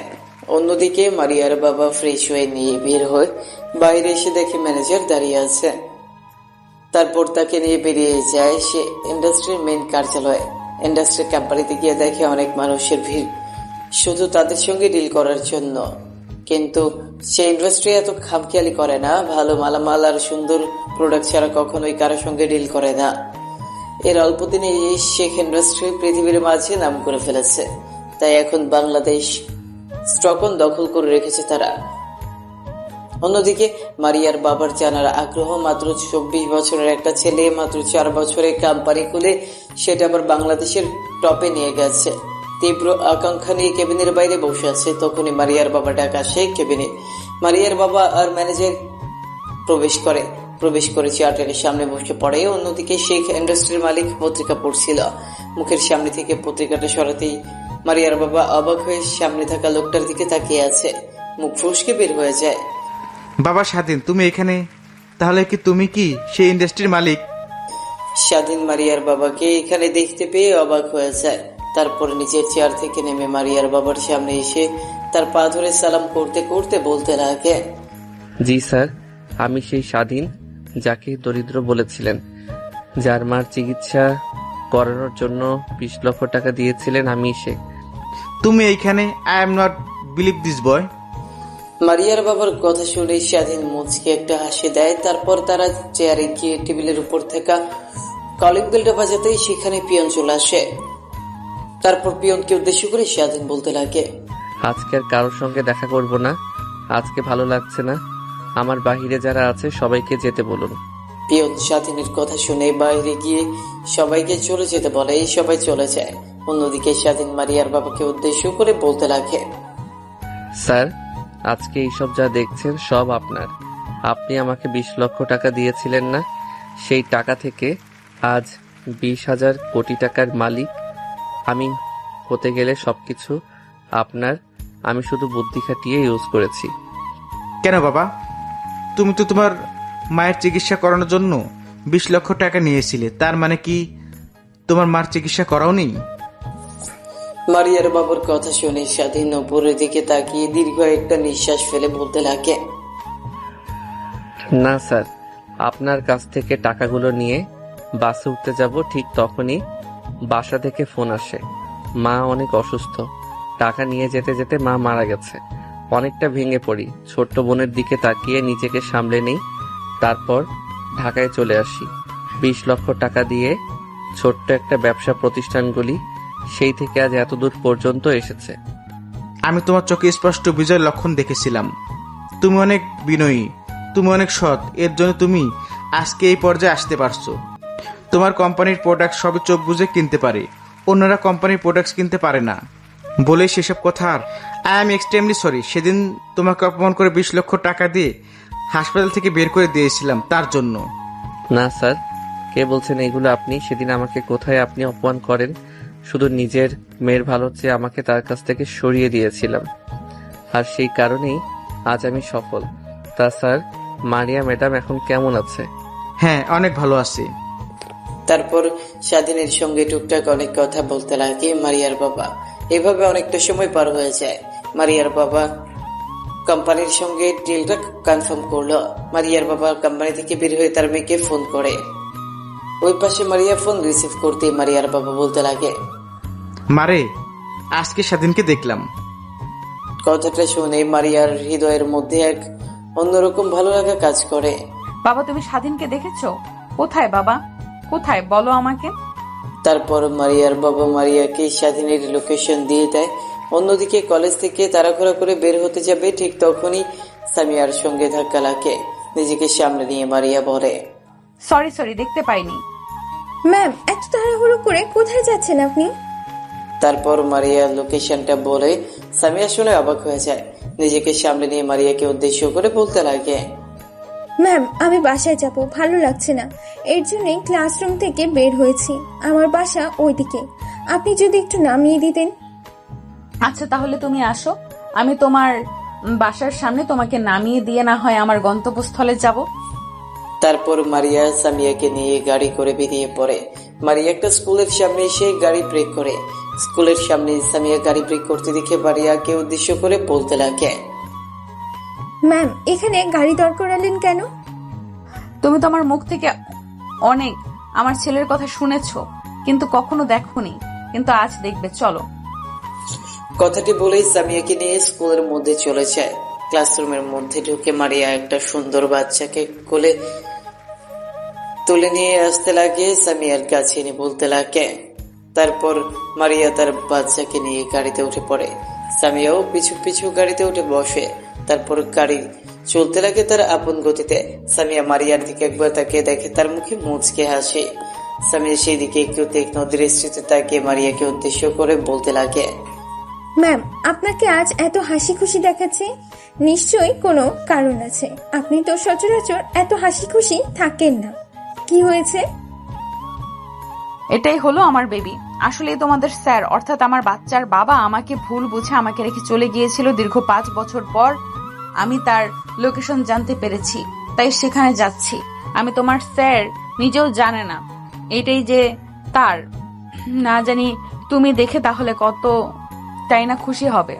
অন্যদিকে মারিয়ার বাবা ফ্রেশ হয়ে নিয়ে বের হয়। বাইরে এসে দেখে ম্যানেজার দাঁড়িয়ে আছে। তারপর তাকে নিয়ে বেরিয়ে যায় সে ইন্ডাস্ট্রির মেইন কার্যালয়ে। ইন্ডাস্ট্রি কোম্পানিতে গিয়ে দেখে অনেক মানুষের ভিড়, শুধু তাদের সঙ্গে ডিল করার জন্য। কিন্তু সে ইন্ডাস্ট্রি এত খামখেয়ালি করে না। ভালো মালামাল আর সুন্দর প্রোডাক্ট ছাড়া কখনোই কারোর সঙ্গে ডিল করে না। এর অল্প দিনে এই শেখ ইন্ডাস্ট্রি পৃথিবীর মাঝে নাম করে ফেলেছে। তাই এখন বাংলাদেশ স্টকন দখল করে রেখেছে তারা। অন্যদিকে মারিয়ার বাবার জানার আগ্রহ। মাত্র 24 বছরের একটা ছেলে মাত্র 4 বছরে কোম্পানি খুলে সেটা আবার বাংলাদেশের টপে নিয়ে গেছে। তীব্র আকাঙ্ক্ষা নিয়ে কেবিনের বাইরে বসে আছে। তখনই মারিয়ার বাবা ডাক আসে কেবিনে। মারিয়ার বাবা আর ম্যানেজার প্রবেশ করে চেয়ারটার সামনে বসে পড়ে। অন্যদিকে শেখ ইন্ডাস্ট্রির মালিক পত্রিকা পড়ছিল। মুখের সামনে থেকে পত্রিকাটা সরাতেই মারিয়ার বাবা অবাক হয়ে সামনে থাকা লোকটার দিকে তাকিয়ে আছে। মুখ ফসকে বের হয়ে যায়, বাবা স্বাধীন, তুমি এখানে? তাহলে কি তুমি কি সেই ইন্ডাস্ট্রির মালিক? স্বাধীন মারিয়ার বাবাকে এখানে দেখতে পেয়ে অবাক হয়ে যায়। তারপর নিজের চেয়ার থেকে নেমে মারিয়ার বাবার সামনে এসে তার পা ধরে সালাম করতে করতে বলতে লাগে, জি স্যার, আমি সেই স্বাধীন যাকে দরিদ্র বলেছিলেন, যার মার চিকিৎসা করানোর জন্য 20 লক্ষ টাকা দিয়েছিলেন, আমি সে। তুমি এইখানে? I am not believe this boy. মারিয়ার বাবার কথা শুনে স্বাধীন মুচকে একটা হাসি দেয়। তারপর তারা চেয়ারে গিয়ে টেবিলের উপর থাকা কলিং বেলটা বাজাতেই সেখানে পিয়ন চলে আসে। তারপর পিয়নকে উদ্দেশ্য করে স্বাধীন বলতে লাগে, আজকে আর কারোর সঙ্গে দেখা করব না, আজকে ভালো লাগছে না। আমার বাহিরে যারা আছে সবাইকে যেতে বলুন। পিয়ন স্বাধীনের কথা শুনে বাইরে গিয়ে সবাইকে চলে যেতে বলে। এই সবাই চলে যায়। অন্যদিকে স্বাধীন মারিয়ার বাবাকে উদ্দেশ্য করে বলতে লাগে, স্যার, আজকে এইসব যা দেখছেন সব আপনার। আপনি আমাকে 20 লক্ষ টাকা দিয়েছিলেন না? সেই টাকা থেকে আজ 20,000 কোটি টাকার মালিক আমি হতে গেলে সবকিছু আপনার। আমি শুধু বুদ্ধি খাটিয়ে ইউজ করেছি। কেন বাবা? তুমি তো তোমার মায়ের চিকিৎসা করানোর জন্য 20 লক্ষ টাকা নিয়েছিলে, তার মানে কি তোমার মার চিকিৎসা করাওনি? মারিয়ার বাবার কথা শুনে স্বাধীন উপরের দিকে তাকিয়ে দীর্ঘ একটা নিঃশ্বাস ফেলে বলতে লাগে, না স্যার, আপনার কাছ থেকে টাকাগুলো নিয়ে বাসে উঠতে যাব, ঠিক তখনই বাসা থেকে ফোন আসে। মা অনেক অসুস্থ, টাকা নিয়ে যেতে যেতে মা মারা গেছে। অনেকটা ভেঙে পড়ি। ছোট্ট বোনের দিকে তাকিয়ে নিজেকে সামলে নেই। তারপর ঢাকায় চলে আসি। 20 লক্ষ টাকা দিয়ে ছোট্ট একটা ব্যবসা প্রতিষ্ঠানগুলি সেই থেকে আজ এতদূর পর্যন্ত এসেছে। আমি তোমার চোখে স্পষ্ট বিজয়ের লক্ষণ দেখেছিলাম। তুমি অনেক বিনয়ী, তুমি অনেক সৎ, এর জন্য তুমি আজকে এই পর্যায়ে আসতে পারছো। তোমার কোম্পানির প্রোডাক্ট সবই চোখ বুঝে কিনতে পারে, অন্যরা কোম্পানির প্রোডাক্ট কিনতে পারে না বলে সেসব কথা। আর আই এম এক্সট্রিমলি সরি, সেদিন তোমাকে অপমান করে 20 লক্ষ টাকা দিয়ে হাসপাতাল থেকে বের করে দিয়েছিলাম তার জন্য। না স্যার, কে বলছেন এইগুলো আপনি? সেদিন আমাকে কোথায় আপনি অপমান করেন? শুধু নিজের মেয়ের ভালো চেয়ে আমাকে তার কাছ থেকে সরিয়ে দিয়েছিলাম, আর সেই কারণেই আজ আমি সফল। তা স্যার, মারিয়া ম্যাডাম এখন কেমন আছে? হ্যাঁ, অনেক ভালো আছে। তারপর স্বাধীনের সঙ্গে টুকটাক অনেক কথা বলতে লাগে মারিয়ার বাবা। এভাবে অনেকটা সময় পার হয়ে যায়। মারিয়ার বাবা কোম্পানির সঙ্গে ডিলটা কনফার্ম করলো। মারিয়ার বাবা কোম্পানি থেকে বের হয়ে তার মেয়েকে ফোন করে। ওই পাশে মারিয়া ফোন রিসিভ করতে মারিয়ার বাবা বলতে লাগে, মারে, আজকে স্বাধীনকে দেখলাম। কথাটা শুনে মারিয়ার হৃদয়ের মধ্যে এক অন্যরকম ভালো লাগা কাজ করে। বাবা, তুমি স্বাধীনকে দেখেছো? কোথায় বাবা, কোথায় বলো আমাকে। তারপর মারিয়ার বাবা মারিয়াকে স্বাধীনের লোকেশন দিয়ে দেয়। অন্যদিকে কলেজ থেকে তাড়াহুড়া করে বের হতে যাবে, ঠিক তখনই সামিয়ার সঙ্গে ধাক্কা লাগে। নিজেকে সামনে নিয়ে মারিয়া বলে, সরি দেখতে পাইনি। ম্যাম, এত তাড়াহুড়ো করে কোথায় যাচ্ছেন আপনি? তারপর মারিয়া লোকেশনটা বলে সামিয়া শুনে অবাক হয়ে যায়। নিজেকে সামনে নিয়ে মারিয়াকে উদ্দেশ্য করে বলতে লাগে, ম্যাম, আমি বাসায় যাব, ভালো লাগছে না, এর জন্যই ক্লাসরুম থেকে বের হয়েছি। আমার বাসা ওইদিকে, আপনি যদি একটু নামিয়ে দিতেন। আচ্ছা, তাহলে তুমি আসো, আমি তোমার বাসার সামনে তোমাকে নামিয়ে দিয়ে না হয় আমার গন্তব্যস্থলে যাব। তারপর মারিয়া সামিয়াকে নিয়ে গাড়ি করে বেরিয়ে পড়ে। মারিয়া একটা স্কুলের সামনে এসে গাড়ি ব্রেক করে। স্কুলের সামনে সামিয়া গাড়ি ব্রেক করতে দেখে মারিয়াকে উদ্দেশ্য করে বলতে লাগে, ম্যাম, এখানে গাড়ি দর করালেন কেন? তুমি তো আমার মুখ থেকে অনেক আমার ছেলের কথা শুনেছো, কিন্তু কখনো দেখোনি, কিন্তু আজ দেখবে, চলো। কথাটি বলেই সামিয়াকে নিয়ে স্কুলের মধ্যে চলে যায়। ক্লাসরুমের মধ্যে ঢুকে মারিয়া একটা সুন্দর বাচ্চাকে কোলে তুলে নিয়ে আসতে লাগে, সামিয়ার কাছে এনে বলতে লাগে। তারপর মারিয়া তার বাচ্চাকে নিয়ে গাড়িতে উঠে পড়ে। সামিয়াও পিছু পিছু গাড়িতে উঠে বসে। তারপর গাড়ি চলতে লাগে তার আপন গতিতে। সামিয়া মারিয়ার দিকে একবার তাকিয়ে দেখে, তার মুখে মুচকে হাসে। সামিয়া সেই দিকে একটু তীক্ষ্ণ দৃষ্টিতে তাকিয়ে মারিয়াকে উদ্দেশ্য করে বলতে লাগে, ম্যাম, আপনাকে আজ এত হাসি খুশি দেখাচ্ছে, নিশ্চয়ই কোনো কারণ আছে। আপনি তো সচরাচর এত হাসি খুশি থাকেন না, কি হয়েছে? এটাই হলো আমার বেবি। আসলে তোমাদের স্যার অর্থাৎ আমার বাচ্চার বাবা আমাকে ভুল বুঝে আমাকে রেখে চলে গিয়েছিল দীর্ঘ 5 বছর পর। আমি তার লোকেশন জানতে পেরেছি, তাই সেখানে যাচ্ছি। আমি তোমার স্যার নিজেও জানে না এটাই যে তার, না জানি তুমি দেখে তাহলে কত তাই না খুশি হবে।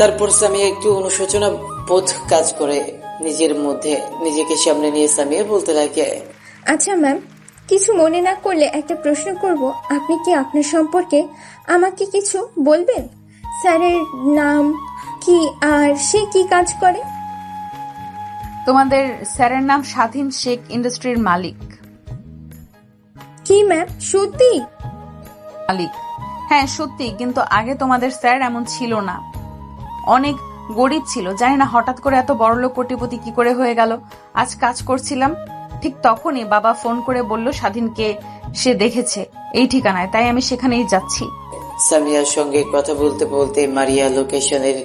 তারপর সামিয়া একটু অনুশোচনা বোধ কাজ করে নিজের মধ্যে। নিজেকে সামনে নিয়ে সামিয়া বলতে লাগে, আচ্ছা ম্যাম, কিছু মনে না করলে একটা প্রশ্ন করব। আপনি কি আপনার সম্পর্কে আমাকে কিছু বলবেন? স্যারের নাম কি আর সে কি কাজ করে? তোমাদের স্যারের নাম স্বাধীন শেখ, ইন্ডাস্ট্রির মালিক। কি ম্যাম, সত্যি? মালিক, হ্যাঁ সত্যি, কিন্তু আগে তোমাদের স্যার এমন ছিল না, অনেক গরিব ছিল। জানি না হঠাৎ করে এত বড়লোক কোটিপতি কি করে হয়ে গেল। আজ কাজ করছিলাম, ঠিক তখনই বাবা ফোন করে বলল স্বাধীনকে সে দেখেছে এই ঠিকানায়, তাই আমি সেখানেই যাচ্ছি। সামিয়ার সঙ্গে কথা বলতে বলতে মারিয়া লোকেশনের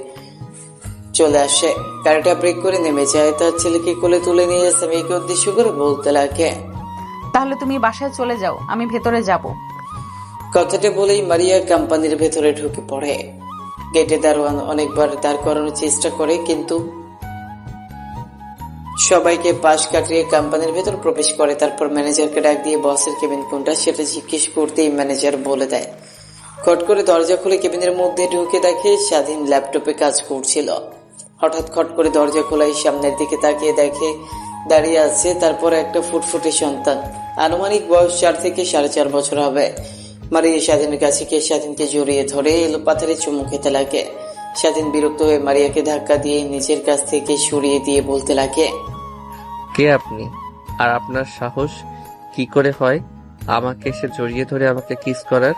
চলে আসে। গাড়িটা ব্রেক করে নেমে যায়। তার ছেলেকে কোলে তুলে নিয়ে সামিয়াকে উদ্দেশ্য করে বলতে লাগে, তাহলে তুমি বাসায় চলে যাও, আমি ভেতরে যাব। কথাটা বলেই মারিয়া কোম্পানির ভেতরে ঢুকে পড়ে। গেটে দারোয়ান অনেকবার দাঁড় করানোর চেষ্টা করে, কিন্তু সবাইকে পাশ কাটিয়ে কোম্পানির ভেতর প্রবেশ করে। তারপর ম্যানেজারকে ডাক দিয়ে বসের কেবিন কোনটা সেটা জিজ্ঞেস করতেই ম্যানেজার বলে দেয়। খট করে দরজা খুলে কেবিনের মধ্যে ঢুকে দেখে স্বাধীন ল্যাপটপে কাজ করছিল। হঠাৎ খট করে দরজা খোলাই সামনের দিকে তাকিয়ে দেখে দাঁড়িয়ে আছে তারপর একটা ফুটফুটে সন্তান। আনুমানিক বয়স 4 থেকে 4.5 বছর হবে। মারিয়া স্বাধীনের কাছে গিয়ে স্বাধীনকে জড়িয়ে ধরে এলো পাথরে চুমু খেতে লাগে। স্বাধীন বিরক্ত হয়ে মারিয়াকে ধাক্কা দিয়ে নিজের কাছ থেকে সরিয়ে দিয়ে বলতে লাগে, কে আপনি? আর আপনার সাহস কি করে হয় আমাকে এসে জড়িয়ে ধরে আমাকে কিস করার?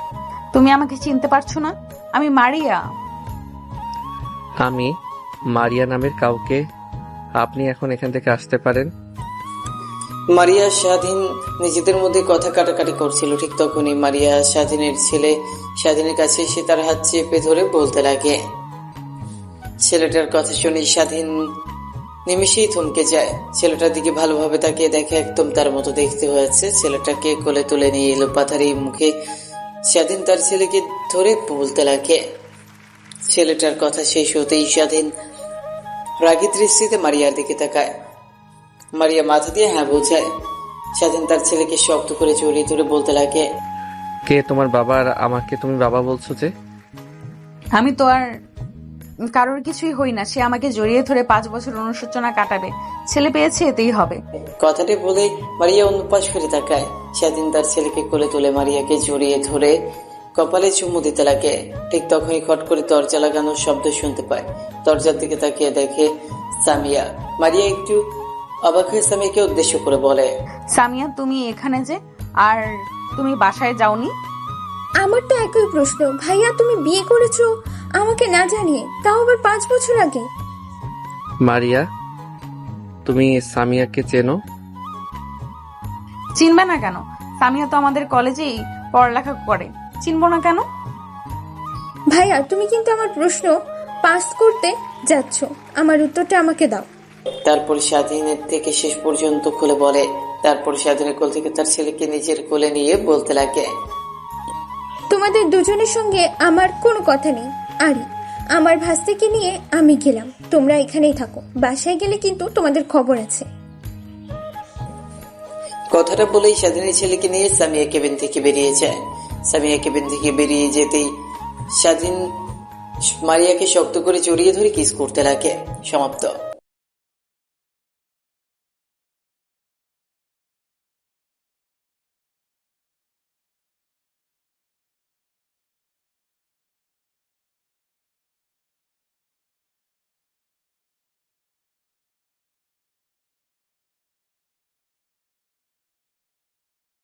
তুমি আমাকে চিনতে পারছো না? আমি মারিয়া। আমি মারিয়া নামের কাউকে? আপনি এখন এখান থেকে আসতে পারেন। মারিয়া স্বাধীন নিজেদের মধ্যে কথা কাটাকাটি করছিল। ঠিক তখনই মারিয়া স্বাধীনের ছেলে স্বাধীনের কাছে এসে তার হাত চেপে ধরে বলতে লাগে। ছেলেটার কথা শুনে স্বাধীন নিমিষেই থমকে যায়। ছেলেটার দিকে ভালোভাবে তাকিয়ে দেখে একদম তার মতো দেখতে হয়েছে। ছেলেটাকে কোলে তুলে নিয়ে এলো পাথারি মুখে স্বাধীন তার ছেলেকে ধরে বলতে লাগে। ছেলেটার কথা শেষ হতেই স্বাধীন রাগী দৃষ্টিতে মারিয়ার দিকে তাকায়। মারিয়া মাথা দিয়ে হ্যাঁ বোঝায়। স্বাধীন তার ছেলেকে শক্ত করে জড়িয়ে ধরে বলতে লাগে, কে তোমার বাবা আর আমাকে তুমি বাবা বলছো যে? আমি তো আর কারোর কিছুই হই না, সে আমাকে জড়িয়ে ধরে 5 বছর অনুশোচনা কাটাবে। ছেলে পেয়েছে, এতেই হবে। কথাটি বলে মারিয়া অন্য পাশ ফিরে তাকায়। স্বাধীন তার ছেলেকে কোলে তুলে মারিয়াকে জড়িয়ে ধরে কপালে চুমু দিতে লাগে। ঠিক তখনই খট করে দরজা লাগানোর শব্দ শুনতে পায়। দরজার দিকে তাকিয়ে দেখে সামিয়া। মারিয়া একটু অবাক হয়ে সামিয়াকে উদ্দেশ্য করে বলে, সামিয়া, তুমি এখানে যে, আর তুমি বাসায় যাওনি? আমার তো একই প্রশ্ন ভাইয়া, তুমি বিয়ে করেছো আমাকে না জানিয়ে, তাও আবার 5 বছর আগে। মারিয়া, তুমি সামিয়াকে চেনো? চিনবে না কেন? সামিয়া তো আমাদের কলেজেই পড়ালেখা করে, চিনবো না কেন? ভাইয়া, তুমি কিন্তু আমার প্রশ্ন পাস করতে যাচ্ছ, আমার উত্তরটা আমাকে দাও। তারপর স্বাধীনের থেকে শেষ পর্যন্ত খুলে বলে। তারপর স্বাধীনের কোল থেকে তার ছেলেকে নিজের কোলে নিয়ে বলতে লাগে, তোমাদের দুজনের সঙ্গে আমার কোনো কথা নেই। আরে আমার ভাস্তিকে নিয়ে আমি গেলাম, তোমরা এখানেই থাকো। বাসায় গেলে কিন্তু তোমাদের খবর আছে। কথাটা বলেই স্বাধীনের ছেলেকে নিয়ে সামিয়া কেবিন থেকে বেরিয়ে যায়। সামিয়া কেবিন থেকে বেরিয়ে যেতেই স্বাধীন মারিয়াকে শক্ত করে জড়িয়ে ধরে কিস করতে লাগে। সমাপ্ত।